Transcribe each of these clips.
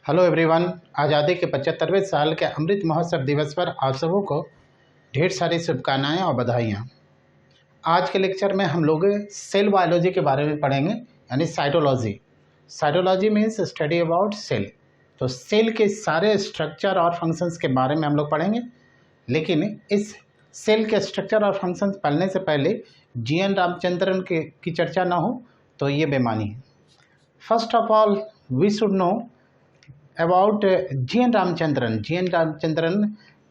Hello everyone. आज़ादी के 75वें साल के अमृत महोत्सव दिवस पर आप सबों को ढेर सारी शुभकामनाएं और बधाइयाँ। आज के लेक्चर में हम लोग सेल बायोलॉजी के बारे में पढ़ेंगे, यानी cytology. Cytology means study about cell. तो सेल के सारे स्ट्रक्चर और फंक्शंस के बारे में हम लोग पढ़ेंगे, लेकिन इस सेल के स्ट्रक्चर और फंक्शंस पढ़ने से पहले जी.एन. रामचंद्रन की चर्चा ना हो तो ये बेमानी है। First of all we should know about G N. Ramachandran. G N. Ramachandran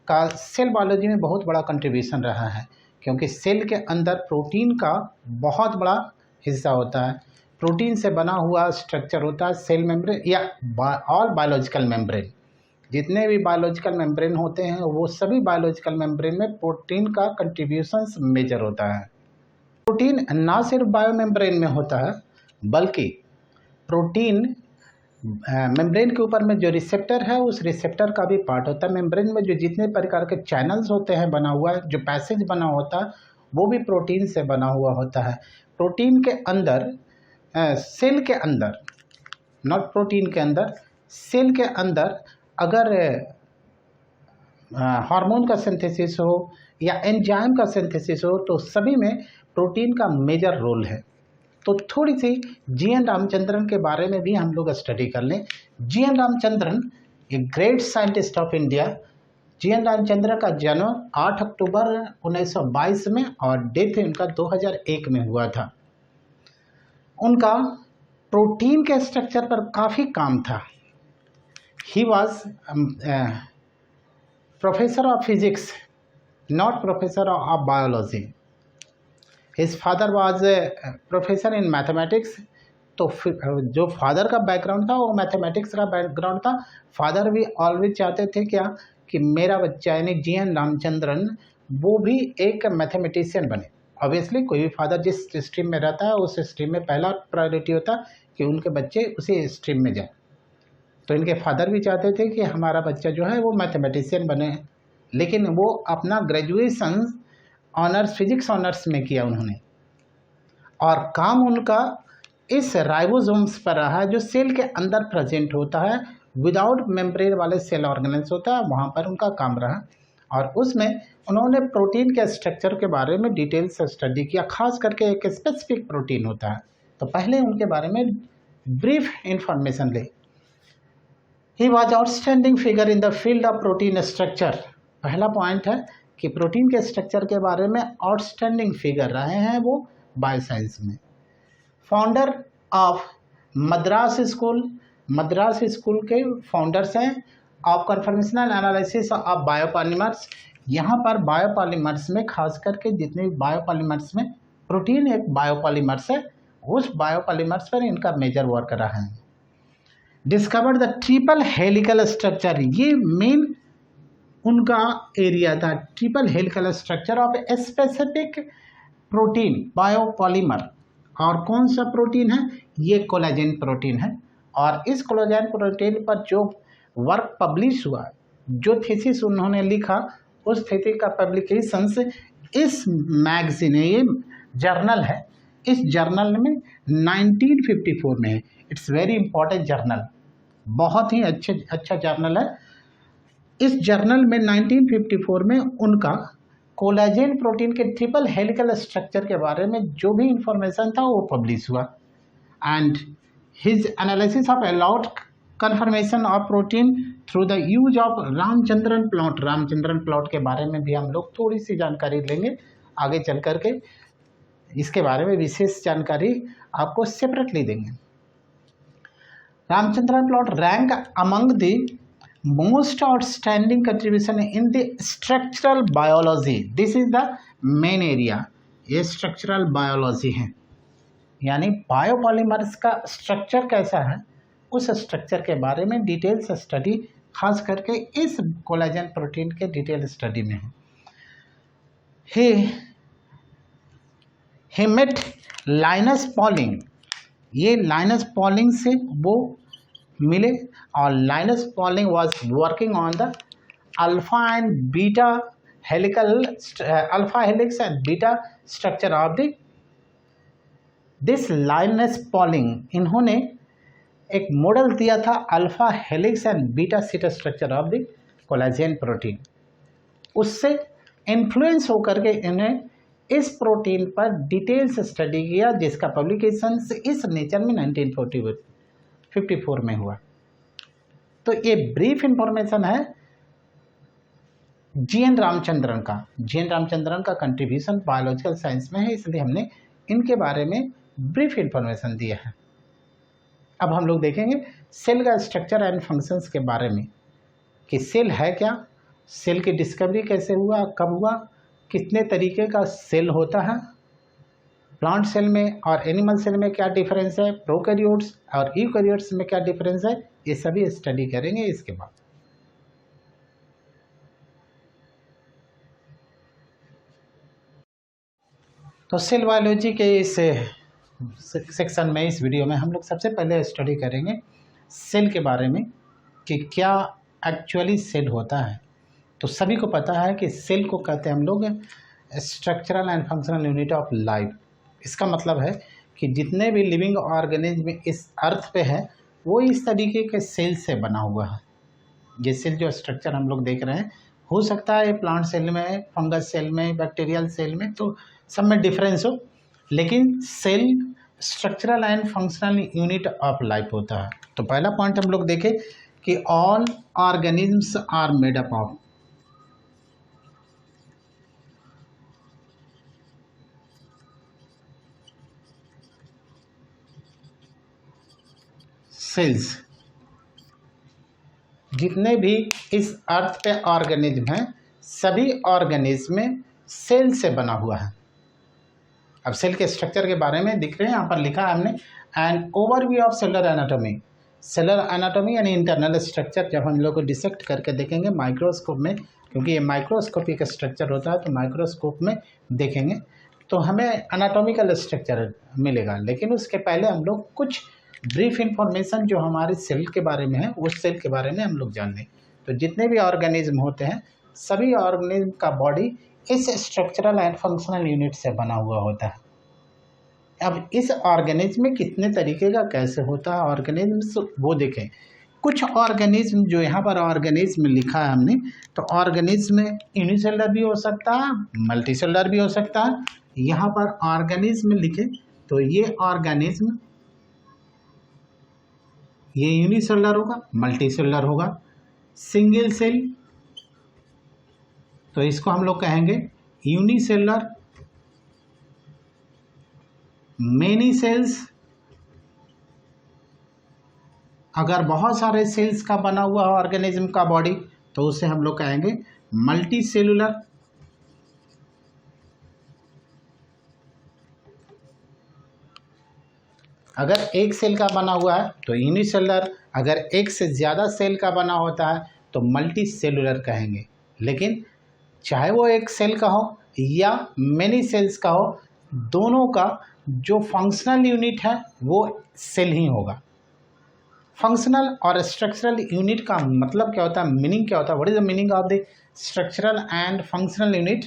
का सेल बायोलॉजी में बहुत बड़ा कंट्रीब्यूशन रहा है, क्योंकि सेल के अंदर प्रोटीन का बहुत बड़ा हिस्सा होता है। प्रोटीन से बना हुआ स्ट्रक्चर होता है सेल मेम्ब्रेन या ऑल बायोलॉजिकल मेम्ब्रेन। जितने भी बायोलॉजिकल मेम्ब्रेन होते हैं वो सभी बायोलॉजिकल मेम्ब्रेन में प्रोटीन का कंट्रीब्यूशन मेजर होता है। प्रोटीन ना सिर्फ बायो मेम्ब्रेन में होता है, बल्कि प्रोटीन मेम्ब्रेन के ऊपर में जो रिसेप्टर है उस रिसेप्टर का भी पार्ट होता है। मेम्ब्रेन में जो जितने प्रकार के चैनल्स होते हैं बना हुआ है, जो पैसेज बना होता है वो भी प्रोटीन से बना हुआ होता है। प्रोटीन के अंदर सेल के अंदर, नॉट प्रोटीन के अंदर, सेल के अंदर अगर हार्मोन का सिंथेसिस हो या एंजाइम का सिंथेसिस हो तो सभी में प्रोटीन का मेजर रोल है। तो थोड़ी सी जी.एन. रामचंद्रन के बारे में भी हम लोग स्टडी कर लें। GN. Ramachandran a great scientist of India. GN. Ramachandran का जन्म 8 अक्टूबर 1922 में और डेथ उनका 2001 में हुआ था। उनका प्रोटीन के स्ट्रक्चर पर काफ़ी काम था। He was professor of physics, not professor of biology. His father was professor in mathematics. तो जो फादर का बैकग्राउंड था वो मैथमेटिक्स का बैकग्राउंड था। फादर भी ऑलवेज चाहते थे क्या कि मेरा बच्चा यानी जी.एन. रामचंद्रन वो भी एक मैथमेटिशियन बने। ऑब्वियसली कोई भी फादर जिस स्ट्रीम में रहता है उस स्ट्रीम में पहला प्रायोरिटी होता है कि उनके बच्चे उसी स्ट्रीम में जाए। तो इनके फादर भी चाहते थे कि हमारा बच्चा जो है वो मैथमेटिशियन बने, लेकिन वो अपना ग्रेजुएशन ऑनर्स फिजिक्स ऑनर्स में किया उन्होंने, और काम उनका इस राइबोसोम्स पर रहा है जो सेल के अंदर प्रेजेंट होता है। विदाउट मेम्ब्रेन वाले सेल ऑर्गेनेल्स होता है, वहाँ पर उनका काम रहा। और उसमें उन्होंने प्रोटीन के स्ट्रक्चर के बारे में डिटेल से स्टडी किया, खास करके एक स्पेसिफिक प्रोटीन होता है। तो पहले उनके बारे में ब्रीफ इंफॉर्मेशन ले। He was outstanding figure in the field of protein structure. पहला पॉइंट है कि प्रोटीन के स्ट्रक्चर के बारे में आउटस्टैंडिंग फिगर रहे हैं वो बायोसाइंस में। Founder of Madras school, Madras school के फाउंडर्स हैं of conformational analysis of biopolymers. यहाँ पर बायोपॉलीमर्स में खास करके जितने भी बायोपॉलीमर्स में प्रोटीन एक बायोपॉलीमर्स है, उस बायोपॉलीमर्स पर इनका मेजर वर्क रहा है। Discovered the triple helical structure, ये मेन उनका एरिया था। Triple helical structure of a specific protein biopolymer. और कौन सा प्रोटीन है? ये कोलेजन प्रोटीन है। और इस कोलेजन प्रोटीन पर जो वर्क पब्लिश हुआ, जो थीसिस उन्होंने लिखा, उस थीसिस का पब्लिकेशंस इस मैगजीन, ये जर्नल है, इस जर्नल में 1954 में है। इट्स वेरी इंपॉर्टेंट जर्नल, बहुत ही अच्छा जर्नल है। इस जर्नल में 1954 में उनका कोलेजन प्रोटीन के ट्रिपल हेलिकल स्ट्रक्चर के बारे में जो भी इंफॉर्मेशन था वो पब्लिश हुआ। And his analysis of allowed confirmation of protein through the use of Ramachandran plot. Ramachandran plot के बारे में भी हम लोग थोड़ी सी जानकारी लेंगे आगे चल करके, इसके बारे में विशेष जानकारी आपको सेपरेटली देंगे। Ramachandran plot rank among the most outstanding contribution in the structural biology. This is the main area. ये structural biology है, यानी बायोपॉलीमर्स का स्ट्रक्चर कैसा है उस स्ट्रक्चर के बारे में डिटेल्स स्टडी खास करके इस कोलेजन प्रोटीन के डिटेल स्टडी में है। he met Linus Pauling. ये लाइनस पॉलिंग से वो मिले, और Linus Pauling was working on the alpha and beta helical alpha helix and beta structure of this Linus Pauling. इन्होंने एक मॉडल दिया था alpha helix and beta sheet structure of the collagen protein. उससे influence होकर के इन्हें इस protein पर डिटेल्स स्टडी किया, जिसका पब्लिकेशन इस नेचर में 1954 में हुआ। तो ये ब्रीफ इंफॉर्मेशन है जी.एन. रामचंद्रन का। जी.एन. रामचंद्रन का कंट्रीब्यूशन बायोलॉजिकल साइंस में है, इसलिए हमने इनके बारे में ब्रीफ इंफॉर्मेशन दिया है। अब हम लोग देखेंगे सेल का स्ट्रक्चर एंड फंक्शंस के बारे में कि सेल है क्या, सेल की डिस्कवरी कैसे हुआ, कब हुआ, कितने तरीके का सेल होता है, प्लांट सेल में और एनिमल सेल में क्या डिफरेंस है, प्रोकैरियोट्स और यूकैरियोट्स में क्या डिफरेंस है, ये सभी स्टडी करेंगे इसके बाद। तो सेल बायोलॉजी के इस सेक्शन में, इस वीडियो में हम लोग सबसे पहले स्टडी करेंगे सेल के बारे में कि क्या एक्चुअली सेल होता है। तो सभी को पता है कि सेल को कहते हैं हम लोग structural and functional unit of life. इसका मतलब है कि जितने भी लिविंग ऑर्गेनिज्म इस अर्थ पे है वो इस तरीके के सेल से बना हुआ है। ये सेल जो स्ट्रक्चर हम लोग देख रहे हैं, हो सकता है प्लांट सेल में, फंगस सेल में, बैक्टीरियल सेल में, तो सब में डिफरेंस हो, लेकिन cell structural and functional unit of life होता है। तो पहला पॉइंट हम लोग देखें कि all organisms are made up of cells. जितने भी इस अर्थ पे ऑर्गेनिज्म हैं, सभी ऑर्गेनिज्म में सेल से बना हुआ है। अब सेल के स्ट्रक्चर के बारे में दिख रहे हैं, यहाँ पर लिखा है हमने an overview of cellular anatomy. Cellular anatomy यानी इंटरनल स्ट्रक्चर जब हम लोग को डिसेक्ट करके देखेंगे माइक्रोस्कोप में, क्योंकि ये माइक्रोस्कोपिक स्ट्रक्चर होता है, तो माइक्रोस्कोप में देखेंगे तो हमें एनाटॉमिकल स्ट्रक्चर मिलेगा। लेकिन उसके पहले हम लोग कुछ ब्रीफ इंफॉर्मेशन जो हमारे सेल के बारे में है, उस सेल के बारे में हम लोग जान लें। तो जितने भी ऑर्गेनिज्म होते हैं, सभी ऑर्गेनिज्म का बॉडी इस स्ट्रक्चरल एंड फंक्शनल यूनिट से बना हुआ होता है। अब इस ऑर्गेनिज्म में कितने तरीके का कैसे होता है ऑर्गेनिज्म, वो देखें। कुछ ऑर्गेनिज्म जो यहाँ पर ऑर्गेनिज्म लिखा है हमने, तो ऑर्गेनिज्म यूनिसेलुलर भी हो सकता है, मल्टीसेलुलर भी हो सकता है। यहाँ पर ऑर्गेनिज्म लिखे तो ये ऑर्गेनिज्म ये यूनिसेलुलर होगा, मल्टीसेलुलर होगा। सिंगल सेल तो इसको हम लोग कहेंगे यूनिसेलुलर। मेनी सेल्स, अगर बहुत सारे सेल्स का बना हुआ ऑर्गेनिज्म का बॉडी तो उसे हम लोग कहेंगे मल्टी सेलुलर। अगर एक सेल का बना हुआ है तो यूनिसेलुलर, अगर एक से ज़्यादा सेल का बना होता है तो मल्टी सेलुलर कहेंगे। लेकिन चाहे वो एक सेल का हो या मेनी सेल्स का हो, दोनों का जो फंक्शनल यूनिट है वो सेल ही होगा। फंक्शनल और स्ट्रक्चरल यूनिट का मतलब क्या होता है, मीनिंग क्या होता है, what is the meaning of the structural and functional unit.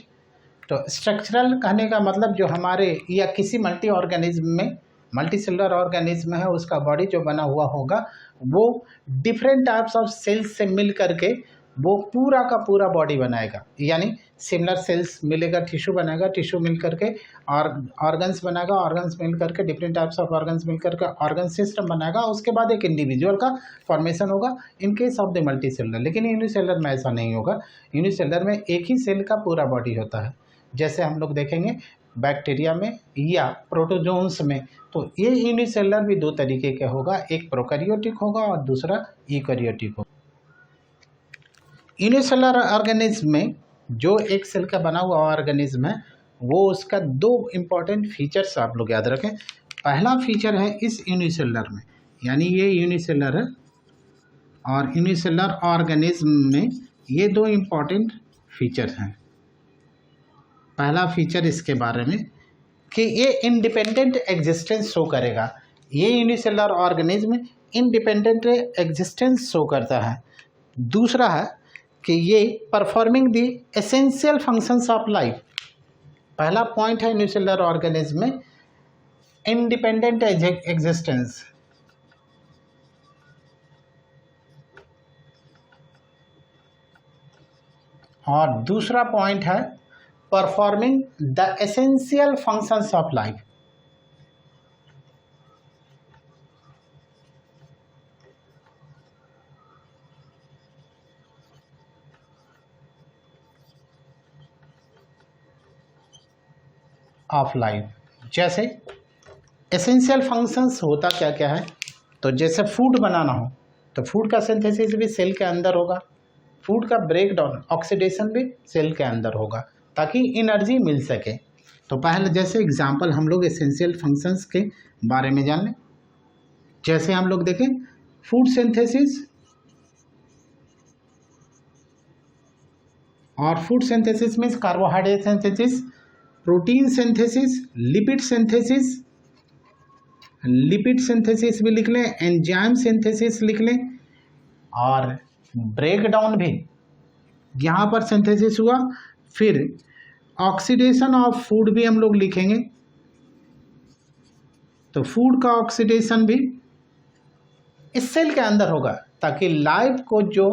तो स्ट्रक्चरल कहने का मतलब जो हमारे या किसी मल्टी ऑर्गेनिज्म में, मल्टी सेलुलर ऑर्गेनिज्म है, उसका बॉडी जो बना हुआ होगा वो डिफरेंट टाइप्स ऑफ सेल्स से मिल करके वो पूरा का पूरा बॉडी बनाएगा। यानी सिमिलर सेल्स मिलेगा, टिश्यू बनाएगा, टिश्यू मिल करके और ऑर्गन्स बनाएगा, ऑर्गन्स मिल करके डिफरेंट टाइप्स ऑफ ऑर्गन्स मिल करके ऑर्गन सिस्टम बनाएगा। उसके बाद एक इंडिविजुअल का फॉर्मेशन होगा in case of the multi cellular. लेकिन यूनिसेलुलर में ऐसा नहीं होगा। यूनिसेलुलर में एक ही सेल का पूरा बॉडी होता है। जैसे हम लोग देखेंगे बैक्टीरिया में या प्रोटोजोन्स में, तो ये यूनिसेलुलर भी दो तरीके का होगा, एक प्रोकैरियोटिक होगा और दूसरा यूकैरियोटिक होगा। यूनिसेलुलर ऑर्गेनिज्म में जो एक सेल का बना हुआ ऑर्गेनिज्म है वो उसका दो इम्पॉर्टेंट फीचर्स आप लोग याद रखें। पहला फीचर है इस यूनिसेलुलर में, यानी ये यूनिसेलुलर है और यूनिसेलुलर ऑर्गेनिज्म में ये दो इम्पॉर्टेंट फीचर्स हैं। पहला फीचर इसके बारे में कि ये इंडिपेंडेंट एग्जिस्टेंस शो करेगा। ये unicellular organism independent existence show करता है। दूसरा है कि ये performing the essential functions of life. पहला पॉइंट है यूनिसेलुलर ऑर्गेनिज्म में इंडिपेंडेंट एग्जिस्टेंस। और दूसरा पॉइंट है performing the essential functions of life. जैसे एसेंशियल फंक्शंस होता क्या क्या है, तो जैसे फूड बनाना हो तो फूड का सिंथेसिस भी सेल के अंदर होगा, फूड का ब्रेक डाउन ऑक्सीडेशन भी सेल के अंदर होगा ताकि एनर्जी मिल सके। तो पहले जैसे एग्जांपल हम लोग एसेंशियल फंक्शंस के बारे में जान लें। जैसे हम लोग देखें फूड सिंथेसिस, और food synthesis means carbohydrate synthesis, protein synthesis, lipid synthesis भी लिख लें, एंजाइम सिंथेसिस लिख लें, और ब्रेक डाउन भी यहाँ पर सिंथेसिस हुआ। फिर ऑक्सीडेशन ऑफ फूड भी हम लोग लिखेंगे, तो फूड का ऑक्सीडेशन भी इस सेल के अंदर होगा ताकि लाइफ को जो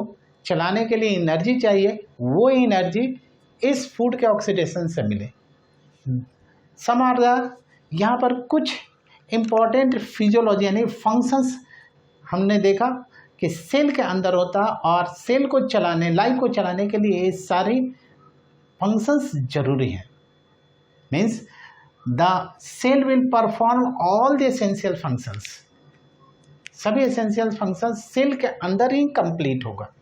चलाने के लिए एनर्जी चाहिए वो एनर्जी इस फूड के ऑक्सीडेशन से मिले। यहाँ पर कुछ इम्पॉर्टेंट फिजियोलॉजी यानी फंक्शंस हमने देखा कि सेल के अंदर होता और सेल को चलाने, लाइफ को चलाने के लिए ये सारी फंक्शंस जरूरी हैं। Means the cell will perform all the essential functions, सभी एसेंशियल फंक्शंस सेल के अंदर ही कंप्लीट होगा।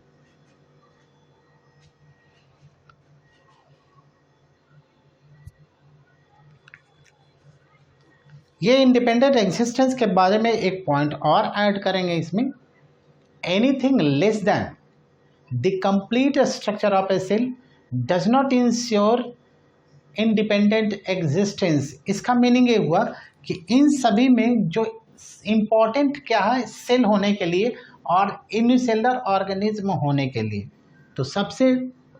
ये इंडिपेंडेंट एग्जिस्टेंस के बारे में एक पॉइंट और ऐड करेंगे इसमें, anything less than the complete structure of a cell does not ensure independent existence. इसका मीनिंग ये हुआ कि इन सभी में जो इम्पॉर्टेंट क्या है सेल होने के लिए और यूनिसेलुलर ऑर्गेनिज्म होने के लिए, तो सबसे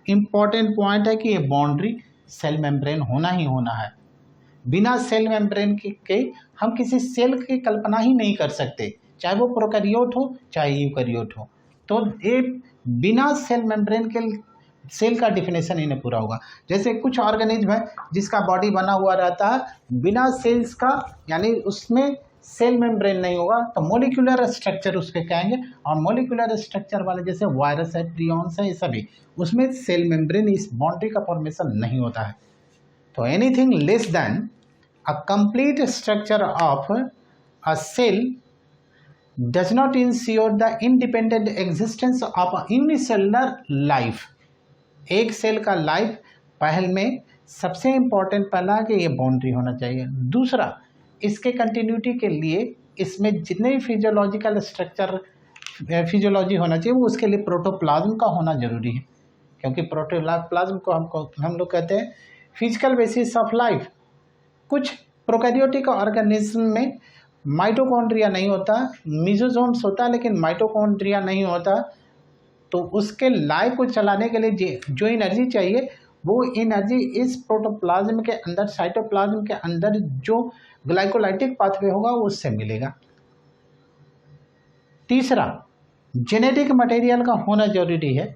इम्पॉर्टेंट पॉइंट है कि ये बाउंड्री सेल मेम्ब्रेन होना ही होना है। बिना सेल मेम्ब्रेन के हम किसी सेल की कल्पना ही नहीं कर सकते, चाहे वो प्रोकैरियोट हो चाहे यूकैरियोट हो। तो ये बिना सेल मेम्ब्रेन के सेल का डिफिनेशन इन्हें पूरा होगा। जैसे कुछ ऑर्गेनिज्म है जिसका बॉडी बना हुआ रहता है बिना सेल्स का, यानी उसमें सेल मेम्ब्रेन नहीं होगा, तो मोलिकुलर स्ट्रक्चर उसके कहेंगे। और मोलिकुलर स्ट्रक्चर वाले जैसे वायरस है, प्रियॉन्स है, ये सभी उसमें सेल मेम्ब्रेन इस बाउंड्री का फॉर्मेशन नहीं होता है। तो anything less than a complete structure of a cell does not ensure the independent existence of a unicellular life. एक सेल का लाइफ पहल में सबसे इम्पॉर्टेंट पहला है कि ये बाउंड्री होना चाहिए। दूसरा, इसके कंटिन्यूटी के लिए इसमें जितने भी फिजियोलॉजिकल स्ट्रक्चर फिजियोलॉजी होना चाहिए वो उसके लिए प्रोटोप्लाज्म का होना जरूरी है, क्योंकि प्रोटोप्लाज्म को हम लोग कहते हैं फिजिकल बेसिस ऑफ लाइफ। कुछ प्रोकैरियोटिक ऑर्गेनिज्म में माइटोकॉन्ड्रिया नहीं होता, मिजोसोम्स होता है लेकिन माइटोकॉन्ड्रिया नहीं होता, तो उसके लाइफ को चलाने के लिए जो एनर्जी चाहिए वो एनर्जी इस प्रोटोप्लाज्म के अंदर, साइटोप्लाज्म के अंदर जो ग्लाइकोलाइटिक पाथवे होगा उससे मिलेगा। तीसरा, जेनेटिक मटेरियल का होना जरूरी है।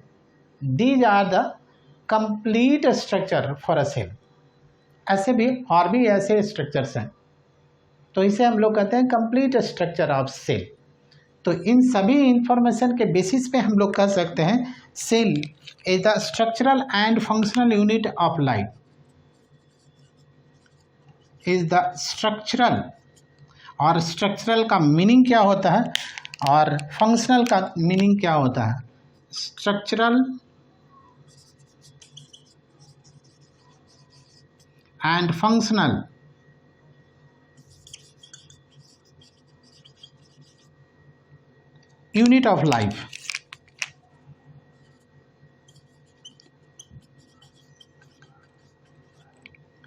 These are the complete structure for a cell. ऐसे भी और भी ऐसे स्ट्रक्चर्स हैं, तो इसे हम लोग कहते हैं कंप्लीट स्ट्रक्चर ऑफ सेल। तो इन सभी इंफॉर्मेशन के बेसिस पे हम लोग कह सकते हैं cell is the structural and functional unit of life, is the structural. और स्ट्रक्चरल का मीनिंग क्या होता है और फंक्शनल का मीनिंग क्या होता है। Structural and functional unit of life.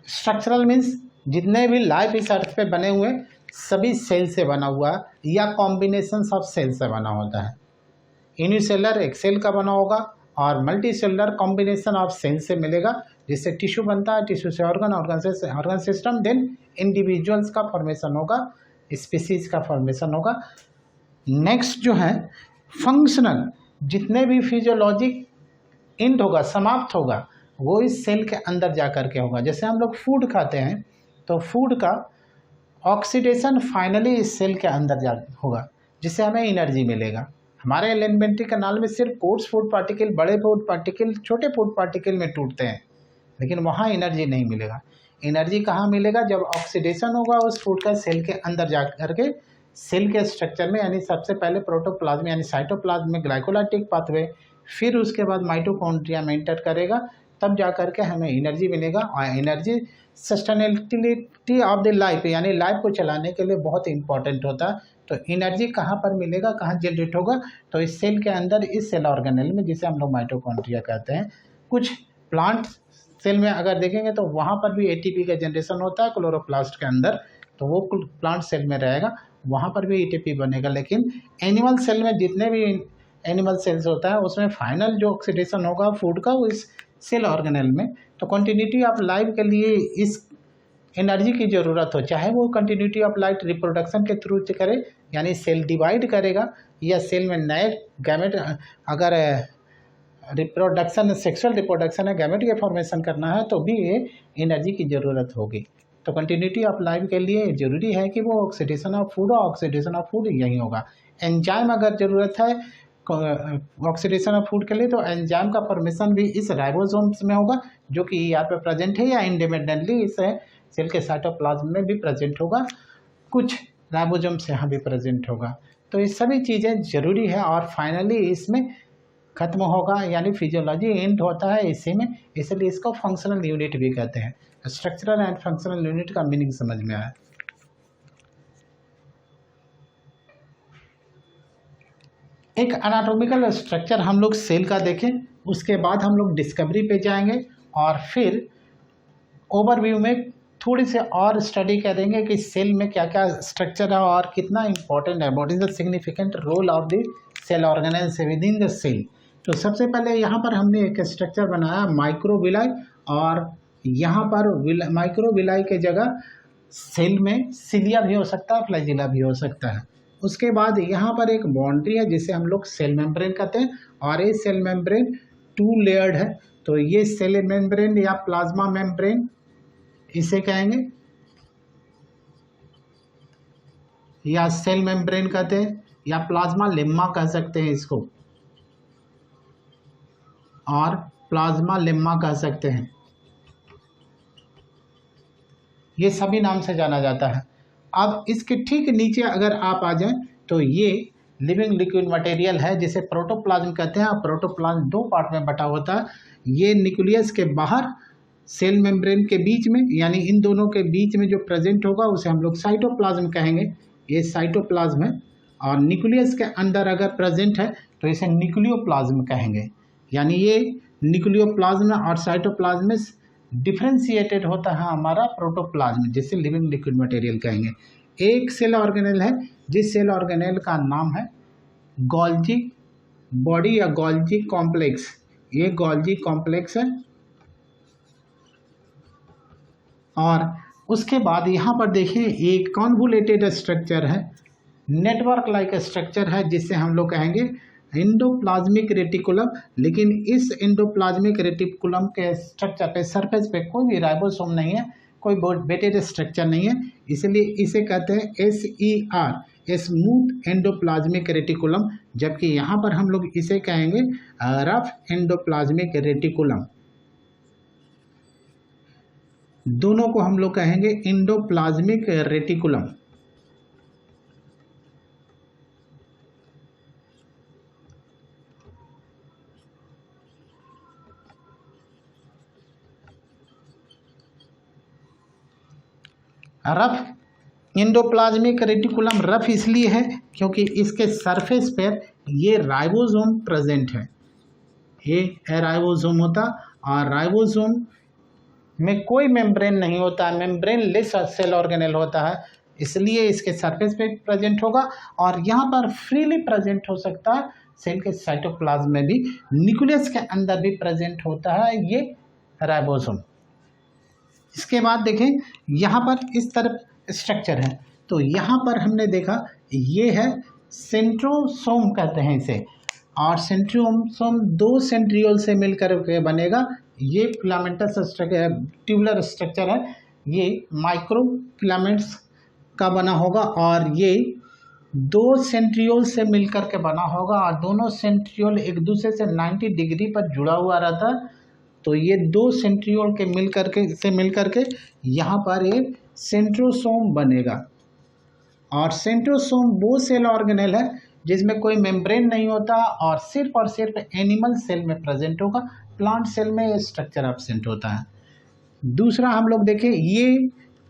Structural means जितने भी लाइफ इस अर्थ पे बने हुए सभी सेल से बना हुआ या कॉम्बिनेशन ऑफ सेल से बना होता है। यूनिसेलुलर एक सेल का बना होगा और multicellular combination of cell से मिलेगा, जिससे टिश्यू बनता है, टिश्यू से ऑर्गन, ऑर्गन से ऑर्गन सिस्टम, देन इंडिविजुअल्स का फॉर्मेशन होगा, स्पीसीज का फॉर्मेशन होगा। नेक्स्ट जो है फंक्शनल, जितने भी फिजियोलॉजिक एंड होगा, समाप्त होगा, वो इस सेल के अंदर जा कर के होगा। जैसे हम लोग फूड खाते हैं तो फूड का ऑक्सीडेशन फाइनली इस सेल के अंदर जा होगा, जिससे हमें एनर्जी मिलेगा। हमारे एलिमेंट्री कैनाल में सिर्फ कोर्स फूड पार्टिकल, बड़े फूड पार्टिकल, छोटे फूड पार्टिकल में टूटते हैं, लेकिन वहाँ एनर्जी नहीं मिलेगा। एनर्जी कहाँ मिलेगा? जब ऑक्सीडेशन होगा उस फूड का सेल के अंदर जा करके सेल के स्ट्रक्चर में, यानी सबसे पहले प्रोटोप्लाज्म यानी साइटोप्लाज्म में ग्लाइकोलाइटिक पाथवे, फिर उसके बाद माइटोकॉन्ड्रिया में एंटर करेगा, तब जा करके हमें एनर्जी मिलेगा। और energy sustainability of the life, यानी लाइफ को चलाने के लिए बहुत इंपॉर्टेंट होता है। तो एनर्जी कहाँ पर मिलेगा, कहाँ जनरेट होगा? तो इस सेल के अंदर, इस सेल ऑर्गेनेल में, जिसे हम लोग माइटोकॉन्ड्रिया कहते हैं। कुछ प्लांट सेल में अगर देखेंगे तो वहाँ पर भी एटीपी का जनरेशन होता है क्लोरोप्लास्ट के अंदर, तो वो प्लांट सेल में रहेगा, वहाँ पर भी एटीपी बनेगा। लेकिन एनिमल सेल में जितने भी एनिमल सेल्स होता है उसमें फाइनल जो ऑक्सीडेशन होगा फूड का वो इस सेल ऑर्गेनेल में। तो कंटिन्यूटी ऑफ लाइफ के लिए इस एनर्जी की ज़रूरत हो, चाहे वो कंटिन्यूटी ऑफ लाइफ रिप्रोडक्शन के थ्रू करे, यानी सेल डिवाइड करेगा, या सेल में नए गैमेट, अगर रिप्रोडक्शन, सेक्सुअल रिप्रोडक्शन है, गैमेट के फॉर्मेशन करना है, तो भी ये एनर्जी की ज़रूरत होगी। तो कंटिन्यूटी ऑफ लाइफ के लिए ज़रूरी है कि वो ऑक्सीडेशन ऑफ फूड, और ऑक्सीडेशन ऑफ फूड यही होगा। एंजाइम अगर ज़रूरत है ऑक्सीडेशन ऑफ फूड के लिए, तो एंजाइम का फॉर्मेशन भी इस राइबोसोम्स में होगा, जो कि यहाँ पे प्रेजेंट है, या इंडिपेंडेंटली इस सेल के साइटोप्लाज्म में भी प्रेजेंट होगा, कुछ राइबोसोम्स यहाँ भी प्रेजेंट होगा। तो ये सभी चीज़ें ज़रूरी है, और फाइनली इसमें खत्म होगा, यानी फिजियोलॉजी एंड होता है इसी में, इसलिए इसको फंक्शनल यूनिट भी कहते हैं। स्ट्रक्चरल एंड फंक्शनल यूनिट का मीनिंग समझ में आया। एक एनाटॉमिकल स्ट्रक्चर हम लोग सेल का देखें, उसके बाद हम लोग डिस्कवरी पे जाएंगे, और फिर ओवरव्यू में थोड़ी सी और स्टडी करेंगे कि सेल में क्या क्या स्ट्रक्चर है और कितना इंपॉर्टेंट है, what is the significant role of the cell organelles within the cell. तो सबसे पहले यहाँ पर हमने एक स्ट्रक्चर बनाया माइक्रोविलाई, और यहाँ पर माइक्रोविलाई के जगह सेल में सिलिया भी हो सकता है, फ्लैजिला भी हो सकता है। उसके बाद यहाँ पर एक बाउंड्री है जिसे हम लोग सेल मेम्ब्रेन कहते हैं, और ये सेल मेम्ब्रेन 2 लेयर्ड है। तो ये सेल मेम्ब्रेन या प्लाज्मा मेम्ब्रेन इसे कहेंगे, या सेल मेम्ब्रेन कहते हैं, या प्लाज्मा लेम्मा कह सकते हैं इसको, और प्लाज्मा लेम्मा कह सकते हैं, ये सभी नाम से जाना जाता है। अब इसके ठीक नीचे अगर आप आ जाएं तो ये लिविंग लिक्विड मटेरियल है जिसे प्रोटोप्लाज्म कहते हैं, और प्रोटोप्लाज्म 2 पार्ट में बटा होता है। ये न्यूक्लियस के बाहर सेल मेम्ब्रेन के बीच में, यानी इन दोनों के बीच में जो प्रेजेंट होगा उसे हम लोग साइटोप्लाज्म कहेंगे, ये साइटोप्लाज्म है। और न्यूक्लियस के अंदर अगर प्रेजेंट है तो इसे न्यूक्लियोप्लाज्म कहेंगे, यानी ये न्यूक्लियोप्लाज्म और साइटोप्लाज्म में डिफ्रेंशिएटेड होता है हमारा प्रोटोप्लाज्म, जिसे लिविंग लिक्विड मटेरियल कहेंगे। एक सेल ऑर्गेनेल है जिस सेल ऑर्गेनेल का नाम है गोल्जी बॉडी या गोल्जी कॉम्प्लेक्स, ये गोल्जी कॉम्प्लेक्स है। और उसके बाद यहाँ पर देखिए एक कॉन्वोलेटेड स्ट्रक्चर है, नेटवर्क लाइक स्ट्रक्चर है, जिससे हम लोग कहेंगे एंडोप्लाज्मिक रेटिकुलम। लेकिन इस एंडोप्लाज्मिक रेटिकुलम के स्ट्रक्चर पे, सरफेस पे कोई भी राइबोसोम नहीं है, कोई वेटेड स्ट्रक्चर नहीं है, इसलिए इसे कहते हैं SER, स्मूथ एंडोप्लाज्मिक रेटिकुलम। जबकि यहाँ पर हम लोग इसे कहेंगे रफ एंडोप्लाज्मिक रेटिकुलम। दोनों को हम लोग कहेंगे endoplasmic reticulum. Rough endoplasmic reticulum rough इसलिए है क्योंकि इसके सरफेस पर ये राइबोसोम प्रेजेंट है, ये राइबोसोम होता, और राइबोसोम में कोई मेम्ब्रेन नहीं होता, मेम्ब्रेन लेस सेल ऑर्गेनेल होता है, इसलिए इसके सरफेस पे प्रेजेंट होगा। और यहाँ पर फ्रीली प्रेजेंट हो सकता है, सेल के साइटोप्लाज्म में भी, न्यूक्लियस के अंदर भी प्रेजेंट होता है ये राइबोसोम। इसके बाद देखें यहाँ पर इस तरफ स्ट्रक्चर है, तो यहाँ पर हमने देखा ये है सेंट्रोसोम कहते हैं इसे, और सेंट्रियोसोम 2 सेंट्रियोल से मिलकर के बनेगा। ये फिलामेंटस स्ट्रक्चर, ट्यूबुलर स्ट्रक्चर है, ये माइक्रो फिलामेंट्स का बना होगा और ये 2 सेंट्रियोल से मिलकर के बना होगा और दोनों सेंट्रियोल एक दूसरे से 90 डिग्री पर जुड़ा हुआ रहता है। तो ये 2 सेंट्रियोल के मिलकर के यहाँ पर एक सेंट्रोसोम बनेगा। और सेंट्रोसोम वो सेल ऑर्गेनेल है जिसमें कोई मेम्ब्रेन नहीं होता और सिर्फ एनिमल सेल में प्रेजेंट होगा, प्लांट सेल में ये स्ट्रक्चर एब्सेंट होता है। दूसरा हम लोग देखें, ये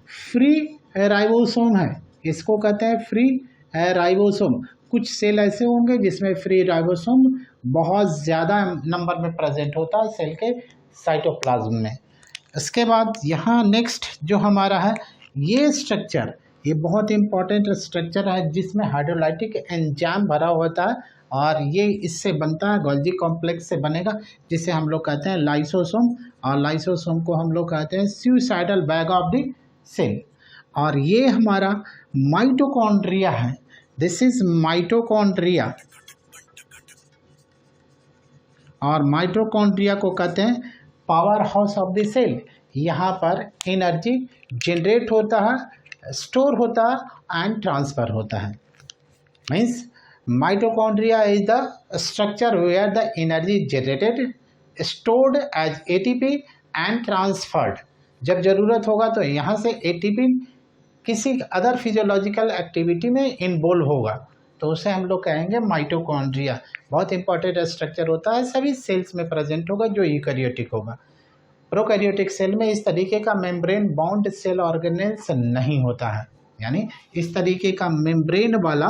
फ्री राइबोसोम है, इसको कहते हैं फ्री राइबोसोम। कुछ सेल ऐसे होंगे जिसमें फ्री राइबोसोम बहुत ज़्यादा नंबर में प्रेजेंट होता है सेल के साइटोप्लाज्म में। इसके बाद यहाँ नेक्स्ट जो हमारा है, ये स्ट्रक्चर, ये बहुत इंपॉर्टेंट स्ट्रक्चर है जिसमें हाइड्रोलाइटिक एंजाइम भरा होता है और ये इससे बनता है, गोल्जी कॉम्प्लेक्स से बनेगा, जिसे हम लोग कहते हैं लाइसोसोम। और लाइसोसोम को हम लोग कहते हैं suicidal bag of the cell. और ये हमारा माइटोकॉन्ड्रिया है, दिस इज माइटोकॉन्ड्रिया। और माइटोकॉन्ड्रिया को कहते हैं powerhouse of the cell. यहाँ पर एनर्जी जनरेट होता है, स्टोर होता है एंड ट्रांसफर होता है। Means mitochondria is the structure where the energy generated, stored as ATP and transferred. जब ज़रूरत होगा तो यहाँ से एटीपी किसी अदर फिजियोलॉजिकल एक्टिविटी में इन्वॉल्व होगा, तो उसे हम लोग कहेंगे माइटोकॉन्ड्रिया। बहुत इंपॉर्टेंट स्ट्रक्चर होता है, सभी सेल्स में प्रेजेंट होगा जो यूकैरियोटिक होगा। प्रोकैरियोटिक सेल में इस तरीके का मेम्ब्रेन बाउंड सेल ऑर्गेनेल्स नहीं होता है, यानी इस तरीके का मेम्ब्रेन वाला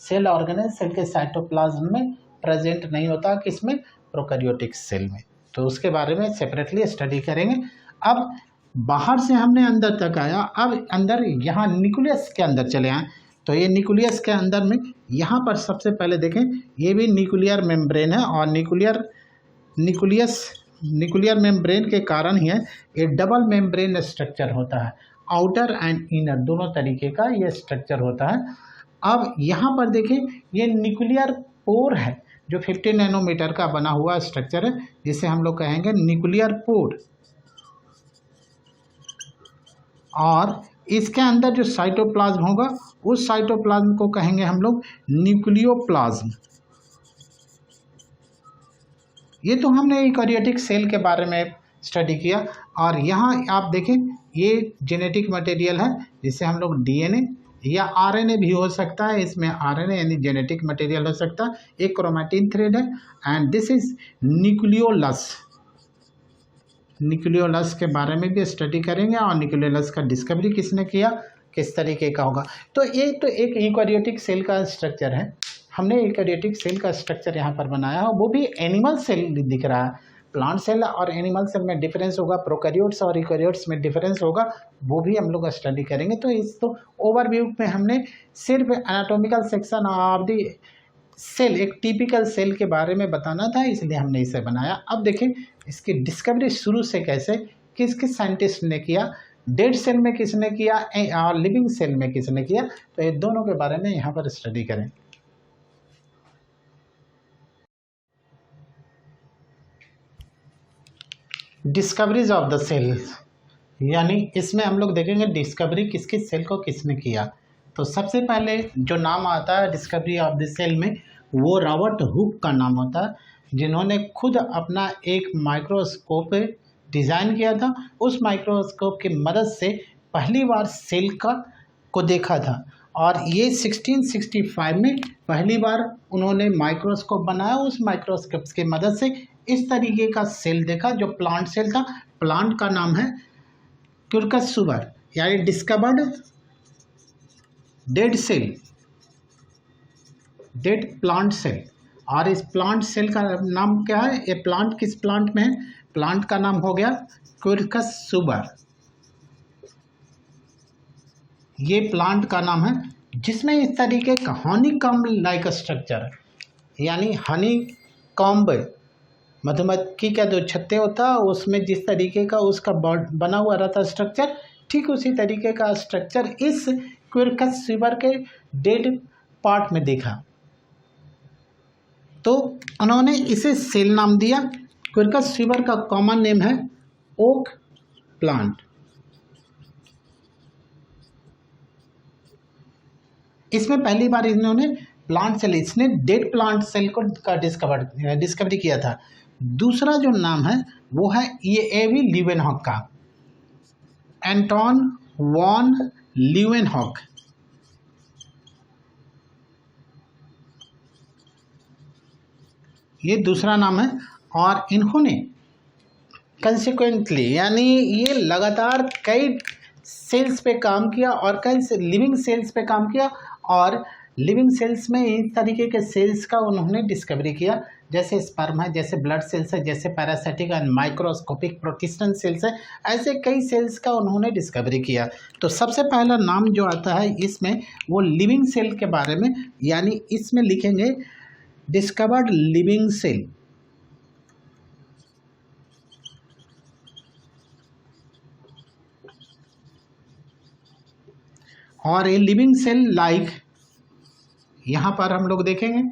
सेल ऑर्गेनेल सेल के साइटोप्लाज्म में प्रेजेंट नहीं होता। किसमें? प्रोकैरियोटिक सेल में। तो उसके बारे में सेपरेटली स्टडी करेंगे। अब बाहर से हमने अंदर तक आया, अब अंदर यहाँ न्यूक्लियस के अंदर चले आए। तो ये न्यूक्लियस के अंदर में यहाँ पर सबसे पहले देखें, ये भी न्यूक्लियर मेम्ब्रेन है और न्यूक्लियर मेम्ब्रेन के कारण ही है ये डबल मेम्ब्रेन स्ट्रक्चर होता है, आउटर एंड इनर दोनों तरीके का ये स्ट्रक्चर होता है। अब यहाँ पर देखें, ये न्यूक्लियर पोर है जो 50 नैनोमीटर का बना हुआ स्ट्रक्चर है, जिसे हम लोग कहेंगे न्यूक्लियर पोर। और इसके अंदर जो साइटोप्लाज्म होगा उस साइटोप्लाज्म को कहेंगे हम लोग न्यूक्लियोप्लाज्म। ये तो हमने यूकैरियोटिक सेल के बारे में स्टडी किया। और यहाँ आप देखें, ये जेनेटिक मटेरियल है जिसे हम लोग डीएनए या आरएनए भी हो सकता है, इसमें आरएनए यानी जेनेटिक मटेरियल हो सकता है। एक क्रोमैटिन थ्रेड है and this is nucleolus. Nucleolus के बारे में भी स्टडी करेंगे और न्यूक्लियोलस का डिस्कवरी किसने किया, किस तरीके का होगा। तो ये तो एक यूकैरियोटिक सेल का स्ट्रक्चर है, हमने यूकैरियोटिक सेल का स्ट्रक्चर यहाँ पर बनाया है, वो भी एनिमल सेल दिख रहा है। प्लांट सेल और एनिमल सेल में डिफरेंस होगा, प्रोकैरियोट्स और यूकैरियोट्स में डिफरेंस होगा, वो भी हम लोग स्टडी करेंगे। तो इस तो ओवरव्यू में हमने सिर्फ anatomical section of the cell, एक टिपिकल सेल के बारे में बताना था, इसलिए हमने इसे बनाया। अब देखें इसकी डिस्कवरी शुरू से कैसे, किस किस साइंटिस्ट ने किया, डेड सेल में किसने किया और लिविंग सेल में किसने किया, तो ये दोनों के बारे में यहाँ पर स्टडी करें। डिस्कवरीज ऑफ द सेल्स, यानी इसमें हम लोग देखेंगे डिस्कवरी किस किस सेल को किसने किया। तो सबसे पहले जो नाम आता है डिस्कवरी ऑफ द सेल में, वो रॉबर्ट हुक का नाम होता है, जिन्होंने खुद अपना एक माइक्रोस्कोप डिज़ाइन किया था। उस माइक्रोस्कोप की मदद से पहली बार सेल को देखा था और ये 1665 में पहली बार उन्होंने माइक्रोस्कोप बनाया। उस माइक्रोस्कोप की मदद से इस तरीके का सेल देखा जो प्लांट सेल था। प्लांट का नाम है क्यूरकस सुबर, यानी discovered dead cell, dead plant cell. और इस प्लांट सेल का नाम क्या है, ये प्लांट किस प्लांट में है, प्लांट का नाम हो गया क्यूरकस सुबर। ये प्लांट का नाम है जिसमें इस तरीके का हनी कॉम्ब लाइक स्ट्रक्चर है, यानी हनी कॉम्ब मधुमक्खी का जो छत्ते होता है उसमें जिस तरीके का उसका बना हुआ रहता स्ट्रक्चर, ठीक उसी तरीके का स्ट्रक्चर इस क्यूरकस सुबर के डेड पार्ट में देखा। तो उन्होंने इसे सेल नाम दिया। क्विरकस फीवर का कॉमन नेम है ओक प्लांट। इसमें पहली बार इन्होंने प्लांट सेल, इसने डेड प्लांट सेल को का डिस्कवरी किया था। दूसरा जो नाम है वो है ये भी लीवेनहॉक का, एंटोन वॉन लीवेनहॉक। ये दूसरा नाम है। और इन्होंने कंसिक्वेंटली यानी ये लगातार कई सेल्स पे काम किया और कई लिविंग सेल्स पे काम किया, और लिविंग सेल्स में इस तरीके के सेल्स का उन्होंने डिस्कवरी किया, जैसे स्पर्म है, जैसे ब्लड सेल्स है, जैसे पैरासाइटिक एंड माइक्रोस्कोपिक प्रोटिस्टेंट सेल्स है, ऐसे कई सेल्स का उन्होंने डिस्कवरी किया। तो सबसे पहला नाम जो आता है इसमें वो लिविंग सेल के बारे में, यानी इसमें लिखेंगे डिस्कवर्ड लिविंग सेल। और ये लिविंग सेल लाइक यहाँ पर हम लोग देखेंगे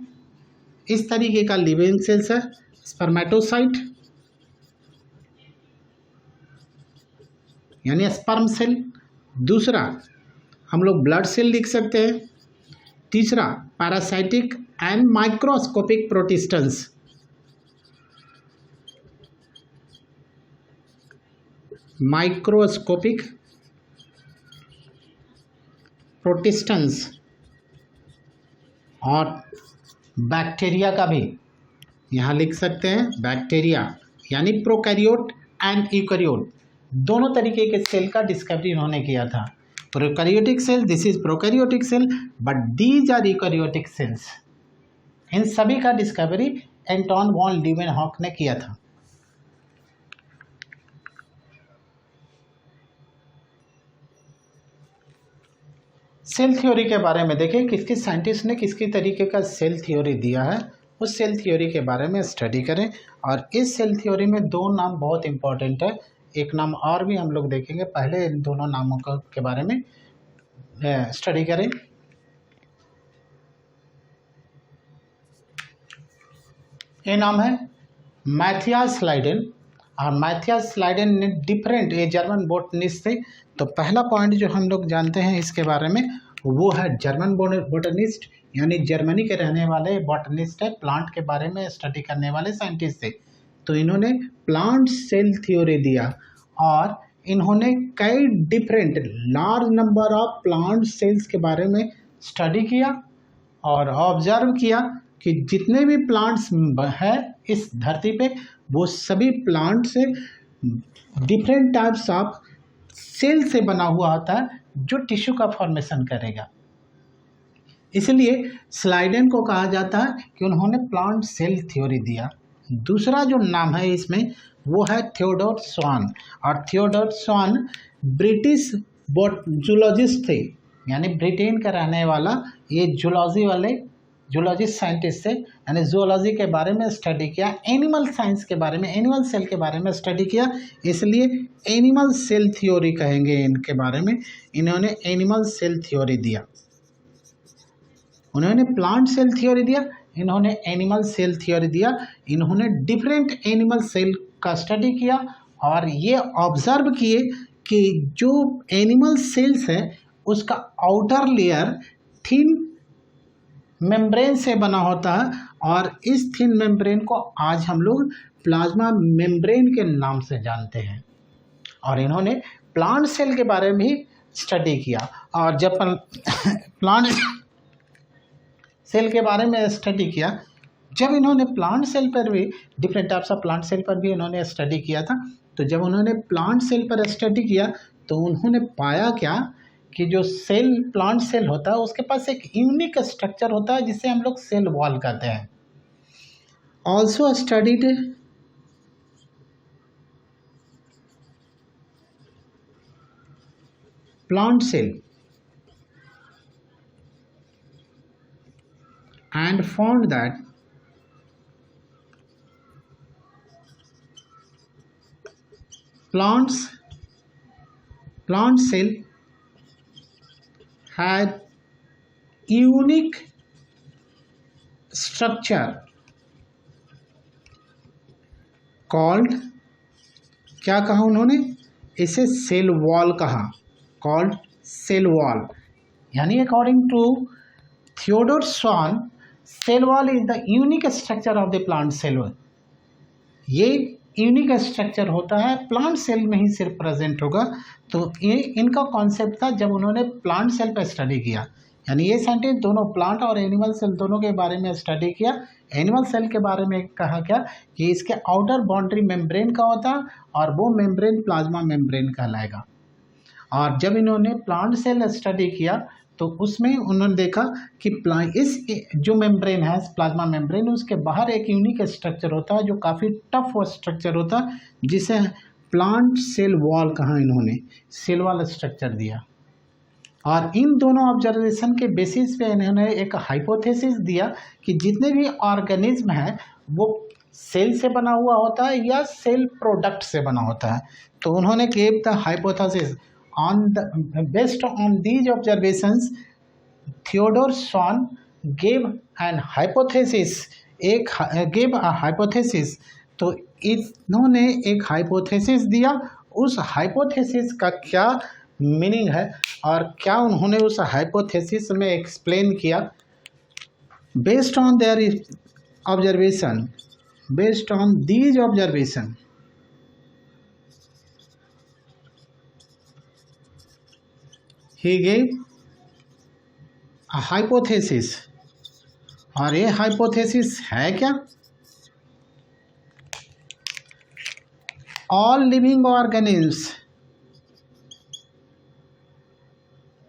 इस तरीके का लिविंग सेल्स है, स्पर्मेटोसाइट यानी स्पर्म सेल। दूसरा हम लोग ब्लड सेल लिख सकते हैं। तीसरा पैरासाइटिक एंड माइक्रोस्कोपिक प्रोटिस्टेंस। माइक्रोस्कोपिक प्रोटिस्टेंस। और बैक्टीरिया का भी यहाँ लिख सकते हैं, बैक्टीरिया यानी प्रोकैरियोट एंड यूकैरियोट, दोनों तरीके के सेल का डिस्कवरी इन्होंने किया था। Prokaryotic cell, this is prokaryotic cell, but these are eukaryotic cells. इन सभी का डिस्कवरी एंटोन वॉन लीवेनहॉक ने किया था। सेल थ्योरी के बारे में देखें, किसकी साइंटिस्ट ने किसकी तरीके का सेल थ्योरी दिया है, उस सेल थ्योरी के बारे में स्टडी करें। और इस सेल थ्योरी में दो नाम बहुत इंपॉर्टेंट है, एक नाम और भी हम लोग देखेंगे, पहले इन दोनों नामों के बारे में स्टडी करें। ये नाम है मैथियास लाइडेन, और मैथियास लाइडेन ने डिफरेंट, ये जर्मन बोटनिस्ट थे। तो पहला पॉइंट जो हम लोग जानते हैं इसके बारे में वो है जर्मन बोटनिस्ट, यानी जर्मनी के रहने वाले बॉटनिस्ट है, प्लांट के बारे में स्टडी करने वाले साइंटिस्ट थे। तो इन्होंने प्लांट सेल थ्योरी दिया और इन्होंने कई different large number of plant cells के बारे में स्टडी किया और ऑब्जर्व किया कि जितने भी प्लांट्स हैं इस धरती पे वो सभी प्लांट से डिफरेंट टाइप्स ऑफ सेल से बना हुआ होता है जो टिश्यू का फॉर्मेशन करेगा। इसलिए स्लाइडेन को कहा जाता है कि उन्होंने प्लांट सेल थ्योरी दिया। दूसरा जो नाम है इसमें वो है थियोडोर स्वान, और थियोडोर स्वान ब्रिटिश जूलॉजिस्ट थे, यानी ब्रिटेन का रहने वाला ये जूलॉजिस्ट साइंटिस्ट थे, यानी जूलॉजी के बारे में स्टडी किया, एनिमल साइंस के बारे में, एनिमल सेल के बारे में स्टडी किया, इसलिए एनिमल सेल थ्योरी कहेंगे इनके बारे में। इन्होंने एनिमल सेल थ्योरी दिया, उन्होंने प्लांट सेल थ्योरी दिया, इन्होंने एनिमल सेल थ्योरी दिया। इन्होंने डिफरेंट एनिमल सेल का स्टडी किया और ये ऑब्जर्व किए कि जो एनिमल सेल्स है उसका आउटर लेयर थिन मेम्ब्रेन से बना होता है, और इस थिन मेम्ब्रेन को आज हम लोग प्लाज्मा मेम्ब्रेन के नाम से जानते हैं। और इन्होंने प्लांट सेल के बारे में भी स्टडी किया, और जब प्लांट सेल के बारे में स्टडी किया, जब इन्होंने प्लांट सेल पर भी different types of plant cell पर भी इन्होंने स्टडी किया था, तो जब उन्होंने प्लांट सेल पर स्टडी किया तो उन्होंने पाया क्या कि जो सेल प्लांट सेल होता है उसके पास एक यूनिक स्ट्रक्चर होता है जिसे हम लोग सेल वॉल कहते हैं। Also studied plant cell and found that plant cell had unique structure called, क्या कहा उन्होंने, इसे सेल वॉल कहा, कॉल्ड सेल वॉल। यानी according to Theodor Schwann, cell wall is the unique structure of the plant cell. ये unique structure होता है, plant cell में ही सिर्फ प्रेजेंट होगा। तो ये इनका कॉन्सेप्ट था जब उन्होंने प्लांट सेल पर स्टडी किया। यानी ये साइंटिस्ट दोनों प्लांट और एनिमल सेल दोनों के बारे में स्टडी किया। एनिमल सेल के बारे में कहा क्या कि इसके आउटर बाउंड्री मेम्ब्रेन का होता है और वो मेम्ब्रेन प्लाज्मा मेम्ब्रेन कहलाएगा। और जब इन्होंने प्लांट सेल स्टडी किया तो उसमें उन्होंने देखा कि इस जो मेम्ब्रेन है प्लाज्मा मेम्ब्रेन, उसके बाहर एक यूनिक स्ट्रक्चर होता है जो काफ़ी टफ स्ट्रक्चर होता है, जिसे प्लांट सेल वॉल कहा इन्होंने, सेल वॉल स्ट्रक्चर दिया। और इन दोनों ऑब्जर्वेशन के बेसिस पे इन्होंने एक हाइपोथेसिस दिया कि जितने भी ऑर्गेनिज्म है वो सेल से बना हुआ होता है या सेल प्रोडक्ट से बना होता है। तो उन्होंने give the hypothesis based on these observations, Theodore Swan gave an hypothesis, gave a hypothesis। तो इन्होंने एक हाइपोथेसिस दिया। उस हाइपोथेसिस का क्या मीनिंग है और क्या उन्होंने उस हाइपोथेसिस में एक्सप्लेन किया, based on their observation, based on these observation, he gave a hypothesis। और ये हाइपोथेसिस है क्या, all living organisms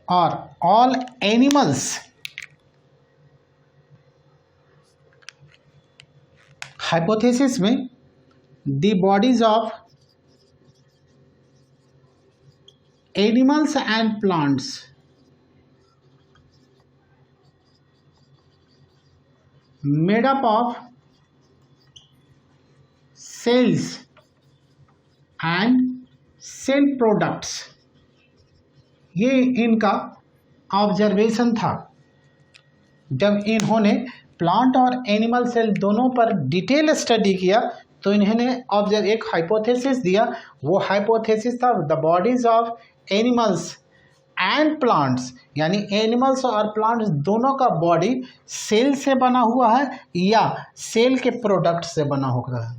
और all animals हाइपोथेसिस में the bodies of animals and plants made up of cells and cell products। ये इनका observation था जब इन्होंने प्लांट और एनिमल सेल दोनों पर डिटेल स्टडी किया। तो इन्होंने एक हाइपोथेसिस दिया। वो हाइपोथेसिस था the bodies of animals and plants, यानी एनिमल्स और प्लांट्स दोनों का बॉडी सेल से बना हुआ है या सेल के प्रोडक्ट से बना होगा,